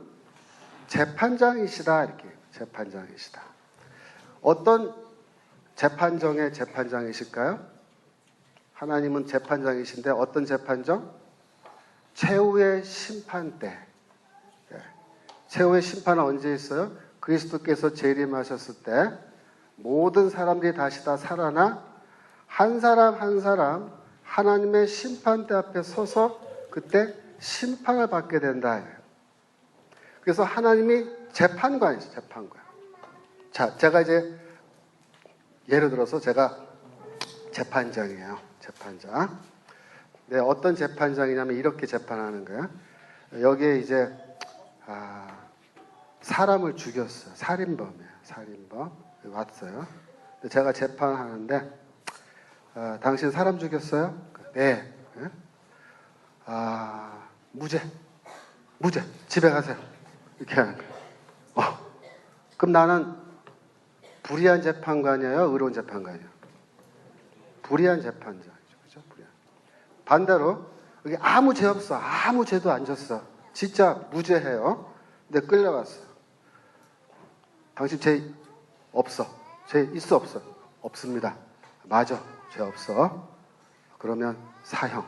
재판장이시다, 이렇게. 재판장이시다. 어떤 재판정의 재판장이실까요? 하나님은 재판장이신데 어떤 재판정? 최후의 심판 때. 최후의 심판은 언제 있어요? 그리스도께서 재림하셨을 때 모든 사람들이 다시 다 살아나 한 사람 한 사람 하나님의 심판대 앞에 서서 그때 심판을 받게 된다. 그래서 하나님이 재판관이죠. 재판관. 자, 제가 이제 예를 들어서 제가 재판장이에요. 재판장. 네, 어떤 재판장이냐면 이렇게 재판하는 거예요. 여기에 이제 사람을 죽였어요. 살인범이에요. 살인범. 왔어요. 제가 재판하는데, 당신 사람 죽였어요? 네. 무죄. 무죄. 집에 가세요. 이렇게 하는 거예요. 그럼 나는 불의한 재판관이에요? 의로운 재판관이에요? 불의한 재판장이죠. 그죠? 불의한. 반대로, 여기 아무 죄 없어. 아무 죄도 안 졌어. 진짜 무죄해요. 근데 끌려갔어. 당신 죄 없어. 죄 있어 없어? 없습니다. 맞아. 죄 없어. 그러면 사형.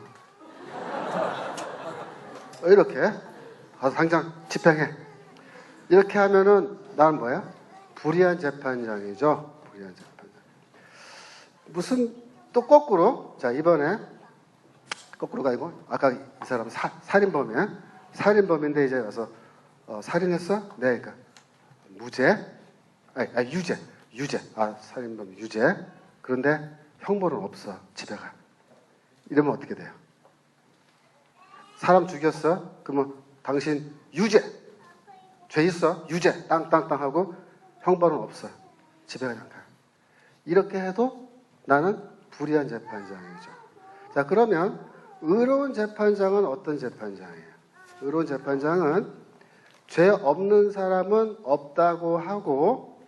이렇게 가서 당장 집행해. 이렇게 하면은 나는 뭐야? 불의한 재판장이죠. 불의한 재판장. 무슨 또 거꾸로, 자, 이번에 거꾸로가 아니고 아까 이 사람은 살인범이에요. 살인범인데 이제 와서 살인했어? 네. 그러니까 무죄. 유죄. 살인범 유죄. 그런데 형벌은 없어. 집에 가. 이러면 어떻게 돼요? 사람 죽였어? 그러면 당신 유죄. 죄 있어? 유죄. 땅땅땅 하고 형벌은 없어. 집에 그냥 가. 이렇게 해도 나는 불의한 재판장이죠. 자, 그러면 의로운 재판장은 어떤 재판장이에요? 의로운 재판장은 죄 없는 사람은 없다고 하고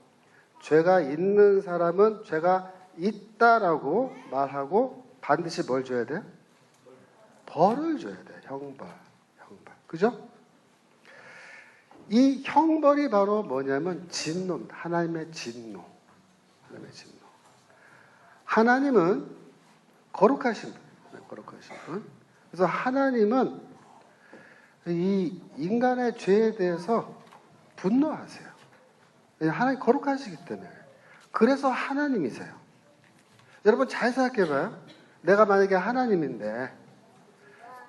죄가 있는 사람은 죄가 있다라고 말하고 반드시 뭘 줘야 돼? 벌을 줘야 돼. 형벌. 그죠? 이 형벌이 바로 뭐냐면 진노입니다. 하나님의 진노. 하나님은 거룩하신 분. 거룩하신 분. 그래서 하나님은 이 인간의 죄에 대해서 분노하세요. 하나님 거룩하시기 때문에. 그래서 하나님이세요. 여러분 잘 생각해봐요. 내가 만약에 하나님인데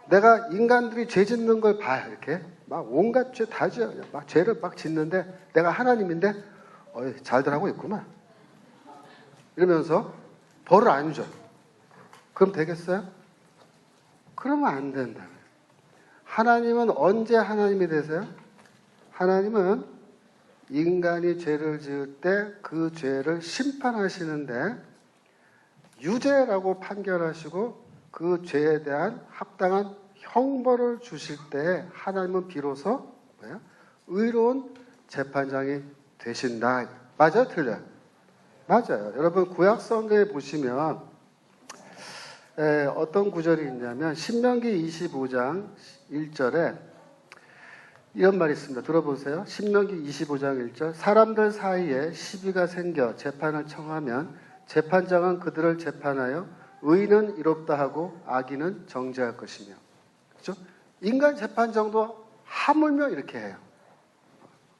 내가 인간들이 죄 짓는 걸 봐요. 이렇게 막 온갖 죄 다 지어요. 막 죄를 막 짓는데 내가 하나님인데 잘들 하고 있구만 이러면서 벌을 안 줘. 그럼 되겠어요? 그러면 안 된다. 하나님은 언제 하나님이 되세요? 하나님은 인간이 죄를 지을 때 그 죄를 심판하시는데 유죄라고 판결하시고 그 죄에 대한 합당한 형벌을 주실 때 하나님은 비로소 뭐예요? 의로운 재판장이 되신다. 맞아요? 틀려요? 맞아요. 여러분 구약 성경에 보시면 어떤 구절이 있냐면 신명기 25장 1절에 이런 말이 있습니다. 들어보세요. 신명기 25장 1절 사람들 사이에 시비가 생겨 재판을 청하면 재판장은 그들을 재판하여 의인은 이롭다 하고 악인은 정죄할 것이며. 그렇죠? 인간 재판장도 하물며 이렇게 해요.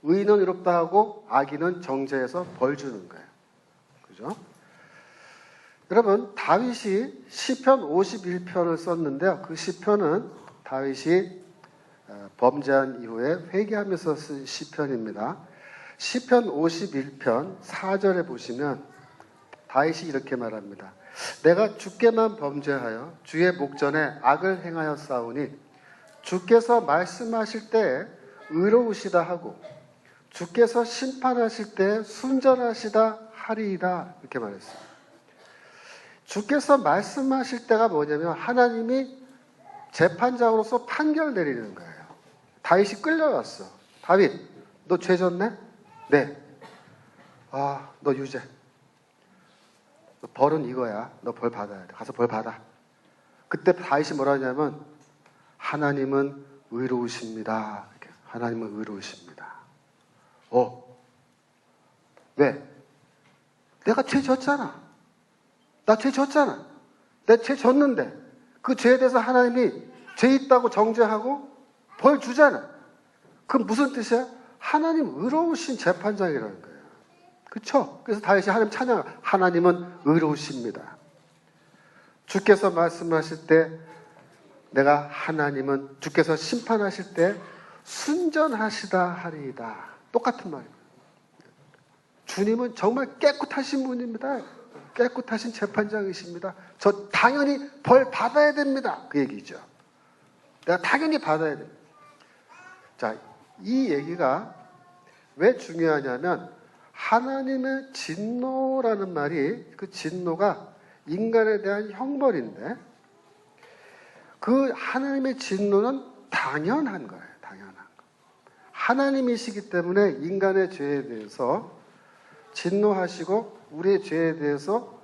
의인은 이롭다 하고 악인은 정죄해서 벌 주는 거예요. 그죠? 여러분 다윗이 시편 51편을 썼는데요. 그 시편은 다윗이 범죄한 이후에 회개하면서 쓴 시편입니다. 시편 51편 4절에 보시면 다윗이 이렇게 말합니다. 내가 주께만 범죄하여 주의 목전에 악을 행하여 싸우니 주께서 말씀하실 때에 의로우시다 하고 주께서 심판하실 때에 순전하시다 하리이다 이렇게 말했어요. 주께서 말씀하실 때가 뭐냐면 하나님이 재판장으로서 판결 내리는 거예요. 다윗이 끌려왔어. 다윗, 너 죄 졌네? 네. 아, 너 유죄. 너 벌은 이거야. 너 벌 받아야 돼. 가서 벌 받아. 그때 다윗이 뭐라 하냐면 하나님은 의로우십니다. 이렇게. 하나님은 의로우십니다. 왜? 내가 죄 졌잖아. 나 죄 졌잖아. 내 죄 졌는데 그 죄에 대해서 하나님이 죄 있다고 정죄하고 벌 주잖아. 그럼 무슨 뜻이야? 하나님 의로우신 재판장이라는 거예요. 그렇죠? 그래서 다윗이 하나님 찬양. 하나님은 의로우십니다. 주께서 말씀하실 때 내가 하나님은 주께서 심판하실 때 순전하시다 하리이다. 똑같은 말이에요. 주님은 정말 깨끗하신 분입니다. 깨끗하신 재판장이십니다. 저 당연히 벌 받아야 됩니다. 그 얘기죠. 내가 당연히 받아야 됩니다. 자, 이 얘기가 왜 중요하냐면 하나님의 진노라는 말이 그 진노가 인간에 대한 형벌인데 그 하나님의 진노는 당연한 거예요. 당연한 거. 하나님이시기 때문에 인간의 죄에 대해서 진노하시고 우리의 죄에 대해서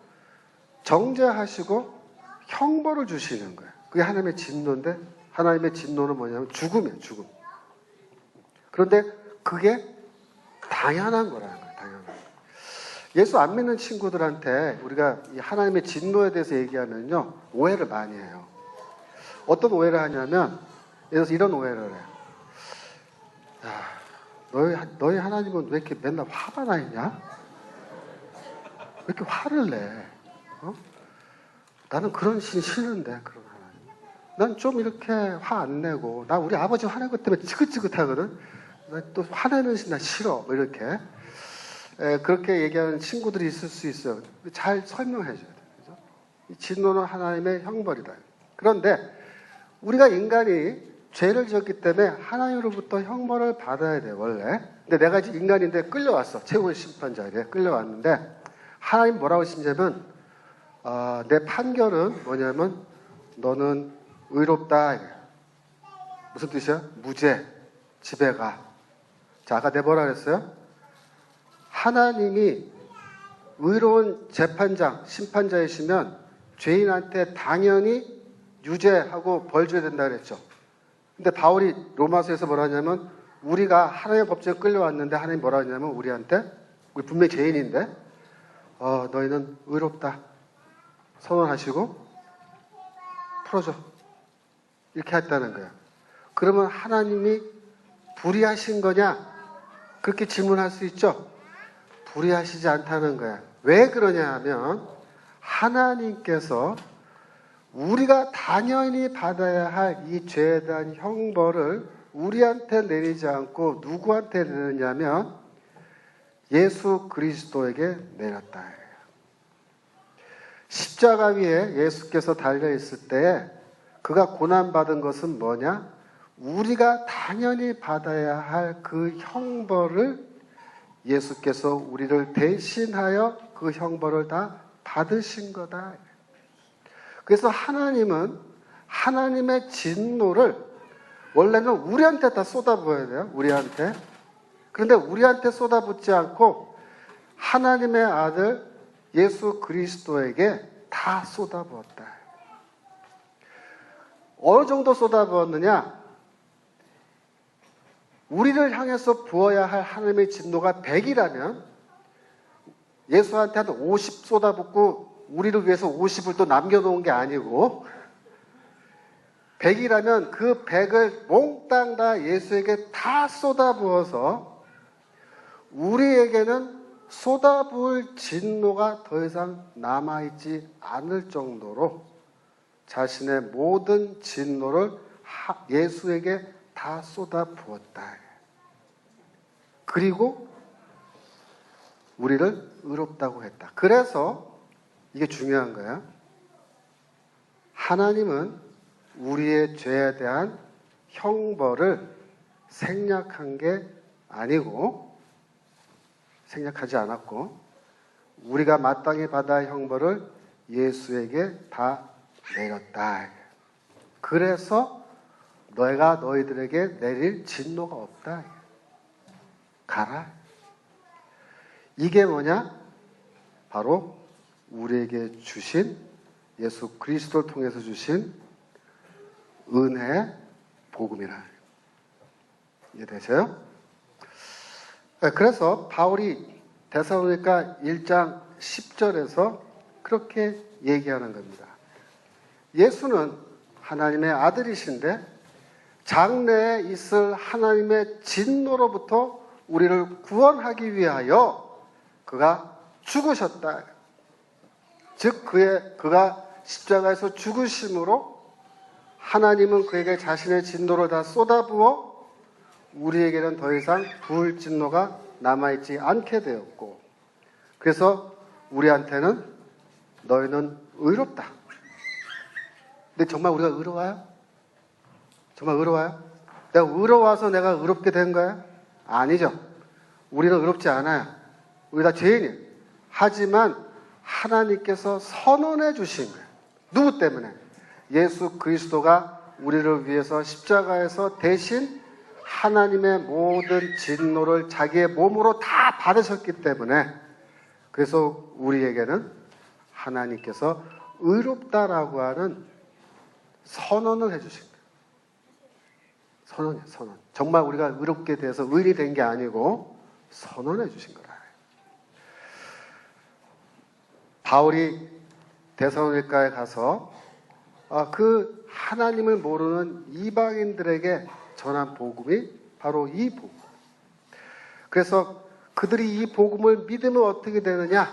정죄하시고 형벌을 주시는 거예요. 그게 하나님의 진노인데 하나님의 진노는 뭐냐면 죽음이에요. 죽음. 그런데 그게 당연한 거라는 거예요. 당연한 거예요. 예수 안 믿는 친구들한테 우리가 이 하나님의 진노에 대해서 얘기하면요. 오해를 많이 해요. 어떤 오해를 하냐면 예를 들어서 이런 오해를 해요. 야, 너희 하나님은 왜 이렇게 맨날 화가 나 있냐? 왜 이렇게 화를 내? 나는 그런 신 싫은데 그런 하나님. 난 좀 이렇게 화 안 내고 나 우리 아버지 화낸 것 때문에 지긋지긋하거든. 나 또 화내는 신 나 싫어. 뭐 이렇게 그렇게 얘기하는 친구들이 있을 수 있어요. 잘 설명해 줘야 돼요. 그죠? 이 진노는 하나님의 형벌이다. 그런데 우리가 인간이 죄를 지었기 때문에 하나님으로부터 형벌을 받아야 돼 원래. 근데 내가 이제 인간인데 끌려왔어. 최고의 심판 자리에 끌려왔는데 하나님 뭐라고 하시냐면 내 판결은 뭐냐면 너는 의롭다. 무슨 뜻이야? 무죄. 집에 가. 자, 아까 내가 뭐라 그랬어요? 하나님이 의로운 재판장, 심판자이시면 죄인한테 당연히 유죄하고 벌 줘야 된다 그랬죠. 근데 바울이 로마서에서 뭐라 하냐면 우리가 하나님의 법정에 끌려왔는데 하나님 뭐라 하냐면 우리한테 우리 분명히 죄인인데 너희는 의롭다. 선언하시고 풀어줘. 이렇게 했다는 거예요. 그러면 하나님이 불의하신 거냐? 그렇게 질문할 수 있죠. 불의하시지 않다는 거야. 왜 그러냐 하면 하나님께서 우리가 당연히 받아야 할 이 죄에 대한 형벌을 우리한테 내리지 않고 누구한테 내느냐면 예수 그리스도에게 내렸다. 십자가 위에 예수께서 달려있을 때 그가 고난받은 것은 뭐냐? 우리가 당연히 받아야 할 그 형벌을 예수께서 우리를 대신하여 그 형벌을 다 받으신 거다. 그래서 하나님은 하나님의 진노를 원래는 우리한테 다 쏟아부어야 돼요. 우리한테. 그런데 우리한테 쏟아붓지 않고 하나님의 아들 예수 그리스도에게 다 쏟아부었다. 어느 정도 쏟아부었느냐? 우리를 향해서 부어야 할 하나님의 진노가 100이라면 예수한테 한 50 쏟아붓고 우리를 위해서 50을 또 남겨놓은 게 아니고 100이라면 그 100을 몽땅 다 예수에게 다 쏟아부어서 우리에게는 쏟아부을 진노가 더 이상 남아있지 않을 정도로 자신의 모든 진노를 예수에게 다 쏟아부었다. 그리고 우리를 의롭다고 했다. 그래서 이게 중요한 거야. 하나님은 우리의 죄에 대한 형벌을 생략한 게 아니고 생략하지 않았고 우리가 마땅히 받아야 할 형벌을 예수에게 다 내렸다. 그래서 내가 너희들에게 내릴 진노가 없다. 가라. 이게 뭐냐? 바로 우리에게 주신 예수 그리스도를 통해서 주신 은혜의 복음이라. 이해되세요? 그래서 바울이 데살로니가 1장 10절에서 그렇게 얘기하는 겁니다. 예수는 하나님의 아들이신데 장래에 있을 하나님의 진노로부터 우리를 구원하기 위하여 그가 죽으셨다. 즉 그가 십자가에서 죽으심으로 하나님은 그에게 자신의 진노를 다 쏟아부어 우리에게는 더 이상 부을 진노가 남아있지 않게 되었고 그래서 우리한테는 너희는 의롭다. 근데 정말 우리가 의로워요? 정말 의로워요? 내가 의로워서 내가 의롭게 된 거야? 아니죠. 우리는 의롭지 않아요. 우리 다 죄인이에요. 하지만 하나님께서 선언해 주신 거예요. 누구 때문에? 예수 그리스도가 우리를 위해서 십자가에서 대신 하나님의 모든 진노를 자기의 몸으로 다 받으셨기 때문에 그래서 우리에게는 하나님께서 의롭다라고 하는 선언을 해주신 거예요. 선언이에요. 선언. 정말 우리가 의롭게 돼서 의인이 된 게 아니고 선언해 주신 거라. 바울이 데살로니가에 가서 그 하나님을 모르는 이방인들에게 전한 복음이 바로 이 복음. 그래서 그들이 이 복음을 믿으면 어떻게 되느냐?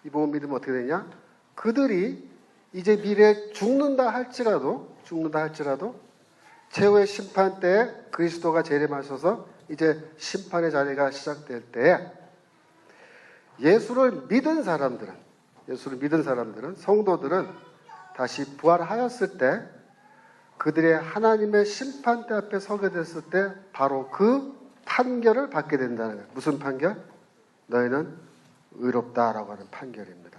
이 복음 믿으면 어떻게 되느냐? 그들이 이제 미래에 죽는다 할지라도 최후의 심판 때에 그리스도가 재림하셔서 이제 심판의 자리가 시작될 때에 예수를 믿은 사람들은 성도들은 다시 부활하였을 때 그들의 하나님의 심판대 앞에 서게 됐을 때 바로 그 판결을 받게 된다는 거예요. 무슨 판결? 너희는 의롭다라고 하는 판결입니다.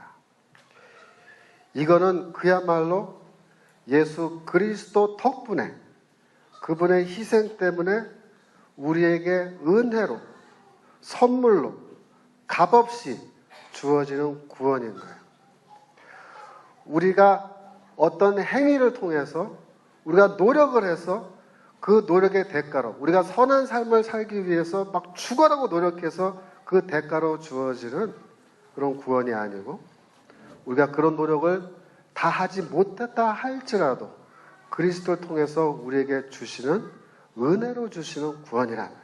이거는 그야말로 예수 그리스도 덕분에 그분의 희생 때문에 우리에게 은혜로 선물로 값없이 주어지는 구원인 거예요. 우리가 어떤 행위를 통해서 우리가 노력을 해서 그 노력의 대가로 우리가 선한 삶을 살기 위해서 막 죽어라고 노력해서 그 대가로 주어지는 그런 구원이 아니고 우리가 그런 노력을 다 하지 못했다 할지라도 그리스도를 통해서 우리에게 주시는 은혜로 주시는 구원이라는 거예요.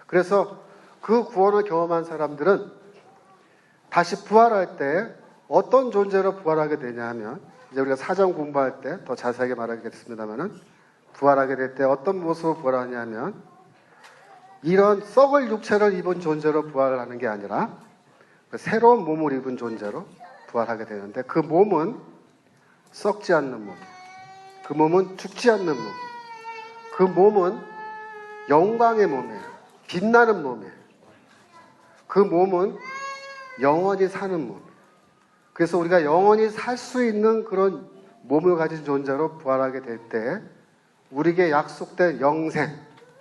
그래서 그 구원을 경험한 사람들은 다시 부활할 때 어떤 존재로 부활하게 되냐 하면, 이제 우리가 사전 공부할 때 더 자세하게 말하겠습니다만은, 부활하게 될 때 어떤 모습으로 부활하냐 하면, 이런 썩을 육체를 입은 존재로 부활하는 게 아니라 새로운 몸을 입은 존재로 부활하게 되는데, 그 몸은 썩지 않는 몸, 그 몸은 죽지 않는 몸, 그 몸은 영광의 몸이에요. 빛나는 몸이에요. 그 몸은 영원히 사는 몸. 그래서 우리가 영원히 살 수 있는 그런 몸을 가진 존재로 부활하게 될 때 우리에게 약속된 영생,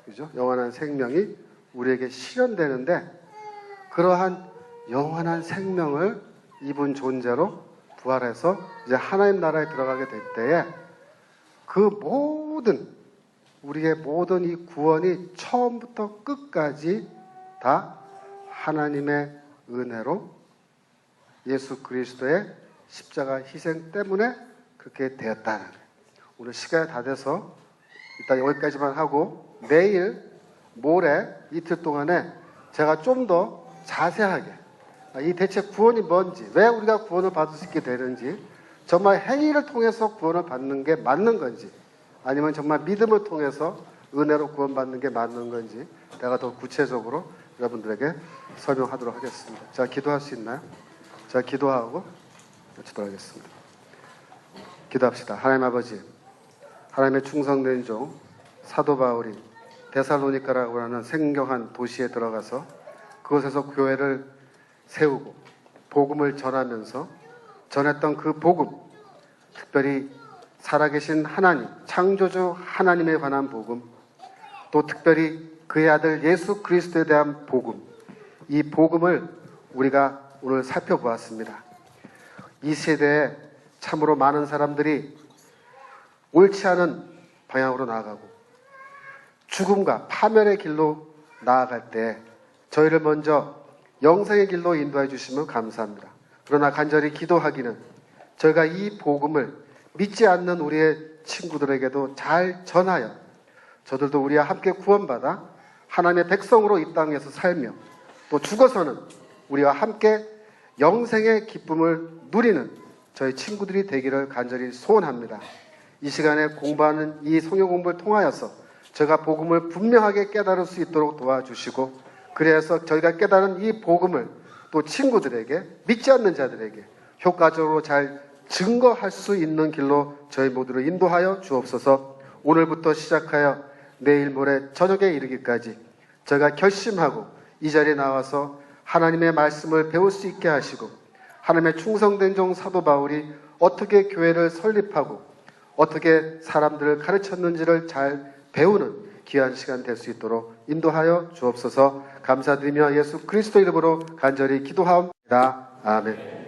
그죠? 영원한 생명이 우리에게 실현되는데, 그러한 영원한 생명을 입은 존재로 부활해서 이제 하나님 나라에 들어가게 될 때에 그 모든, 우리의 모든 이 구원이 처음부터 끝까지 다 하나님의 은혜로 예수 그리스도의 십자가 희생 때문에 그렇게 되었다는 거예요. 오늘 시간이 다 돼서 일단 여기까지만 하고, 내일, 모레 이틀 동안에 제가 좀 더 자세하게 이 대체 구원이 뭔지, 왜 우리가 구원을 받을 수 있게 되는지, 정말 행위를 통해서 구원을 받는 게 맞는 건지, 아니면 정말 믿음을 통해서 은혜로 구원받는 게 맞는 건지, 내가 더 구체적으로 여러분들에게 설명하도록 하겠습니다. 자, 기도할 수 있나요? 자, 기도하고 마치도록 하겠습니다. 기도합시다. 하나님 아버지, 하나님의 충성된 종 사도 바울이 데살로니가라고 하는 생경한 도시에 들어가서 그곳에서 교회를 세우고 복음을 전하면서 전했던 그 복음, 특별히 살아계신 하나님, 창조주 하나님에 관한 복음, 또 특별히 그의 아들 예수 그리스도에 대한 복음, 이 복음을 우리가 오늘 살펴보았습니다. 이 세대에 참으로 많은 사람들이 옳지 않은 방향으로 나아가고 죽음과 파멸의 길로 나아갈 때 저희를 먼저 영생의 길로 인도해 주시면 감사합니다. 그러나 간절히 기도하기는 저희가 이 복음을 믿지 않는 우리의 친구들에게도 잘 전하여 저들도 우리와 함께 구원받아 하나님의 백성으로 이 땅에서 살며 또 죽어서는 우리와 함께 영생의 기쁨을 누리는 저희 친구들이 되기를 간절히 소원합니다. 이 시간에 공부하는 이 성경 공부를 통하여서 저희가 복음을 분명하게 깨달을 수 있도록 도와주시고, 그래서 저희가 깨달은 이 복음을 또 친구들에게, 믿지 않는 자들에게 효과적으로 잘 증거할 수 있는 길로 저희 모두를 인도하여 주옵소서. 오늘부터 시작하여 내일 모레 저녁에 이르기까지 저희가 결심하고 이 자리에 나와서 하나님의 말씀을 배울 수 있게 하시고, 하나님의 충성된 종 사도 바울이 어떻게 교회를 설립하고 어떻게 사람들을 가르쳤는지를 잘 배우는 귀한 시간 될 수 있도록 인도하여 주옵소서. 감사드리며 예수 그리스도 이름으로 간절히 기도하옵니다. 아멘.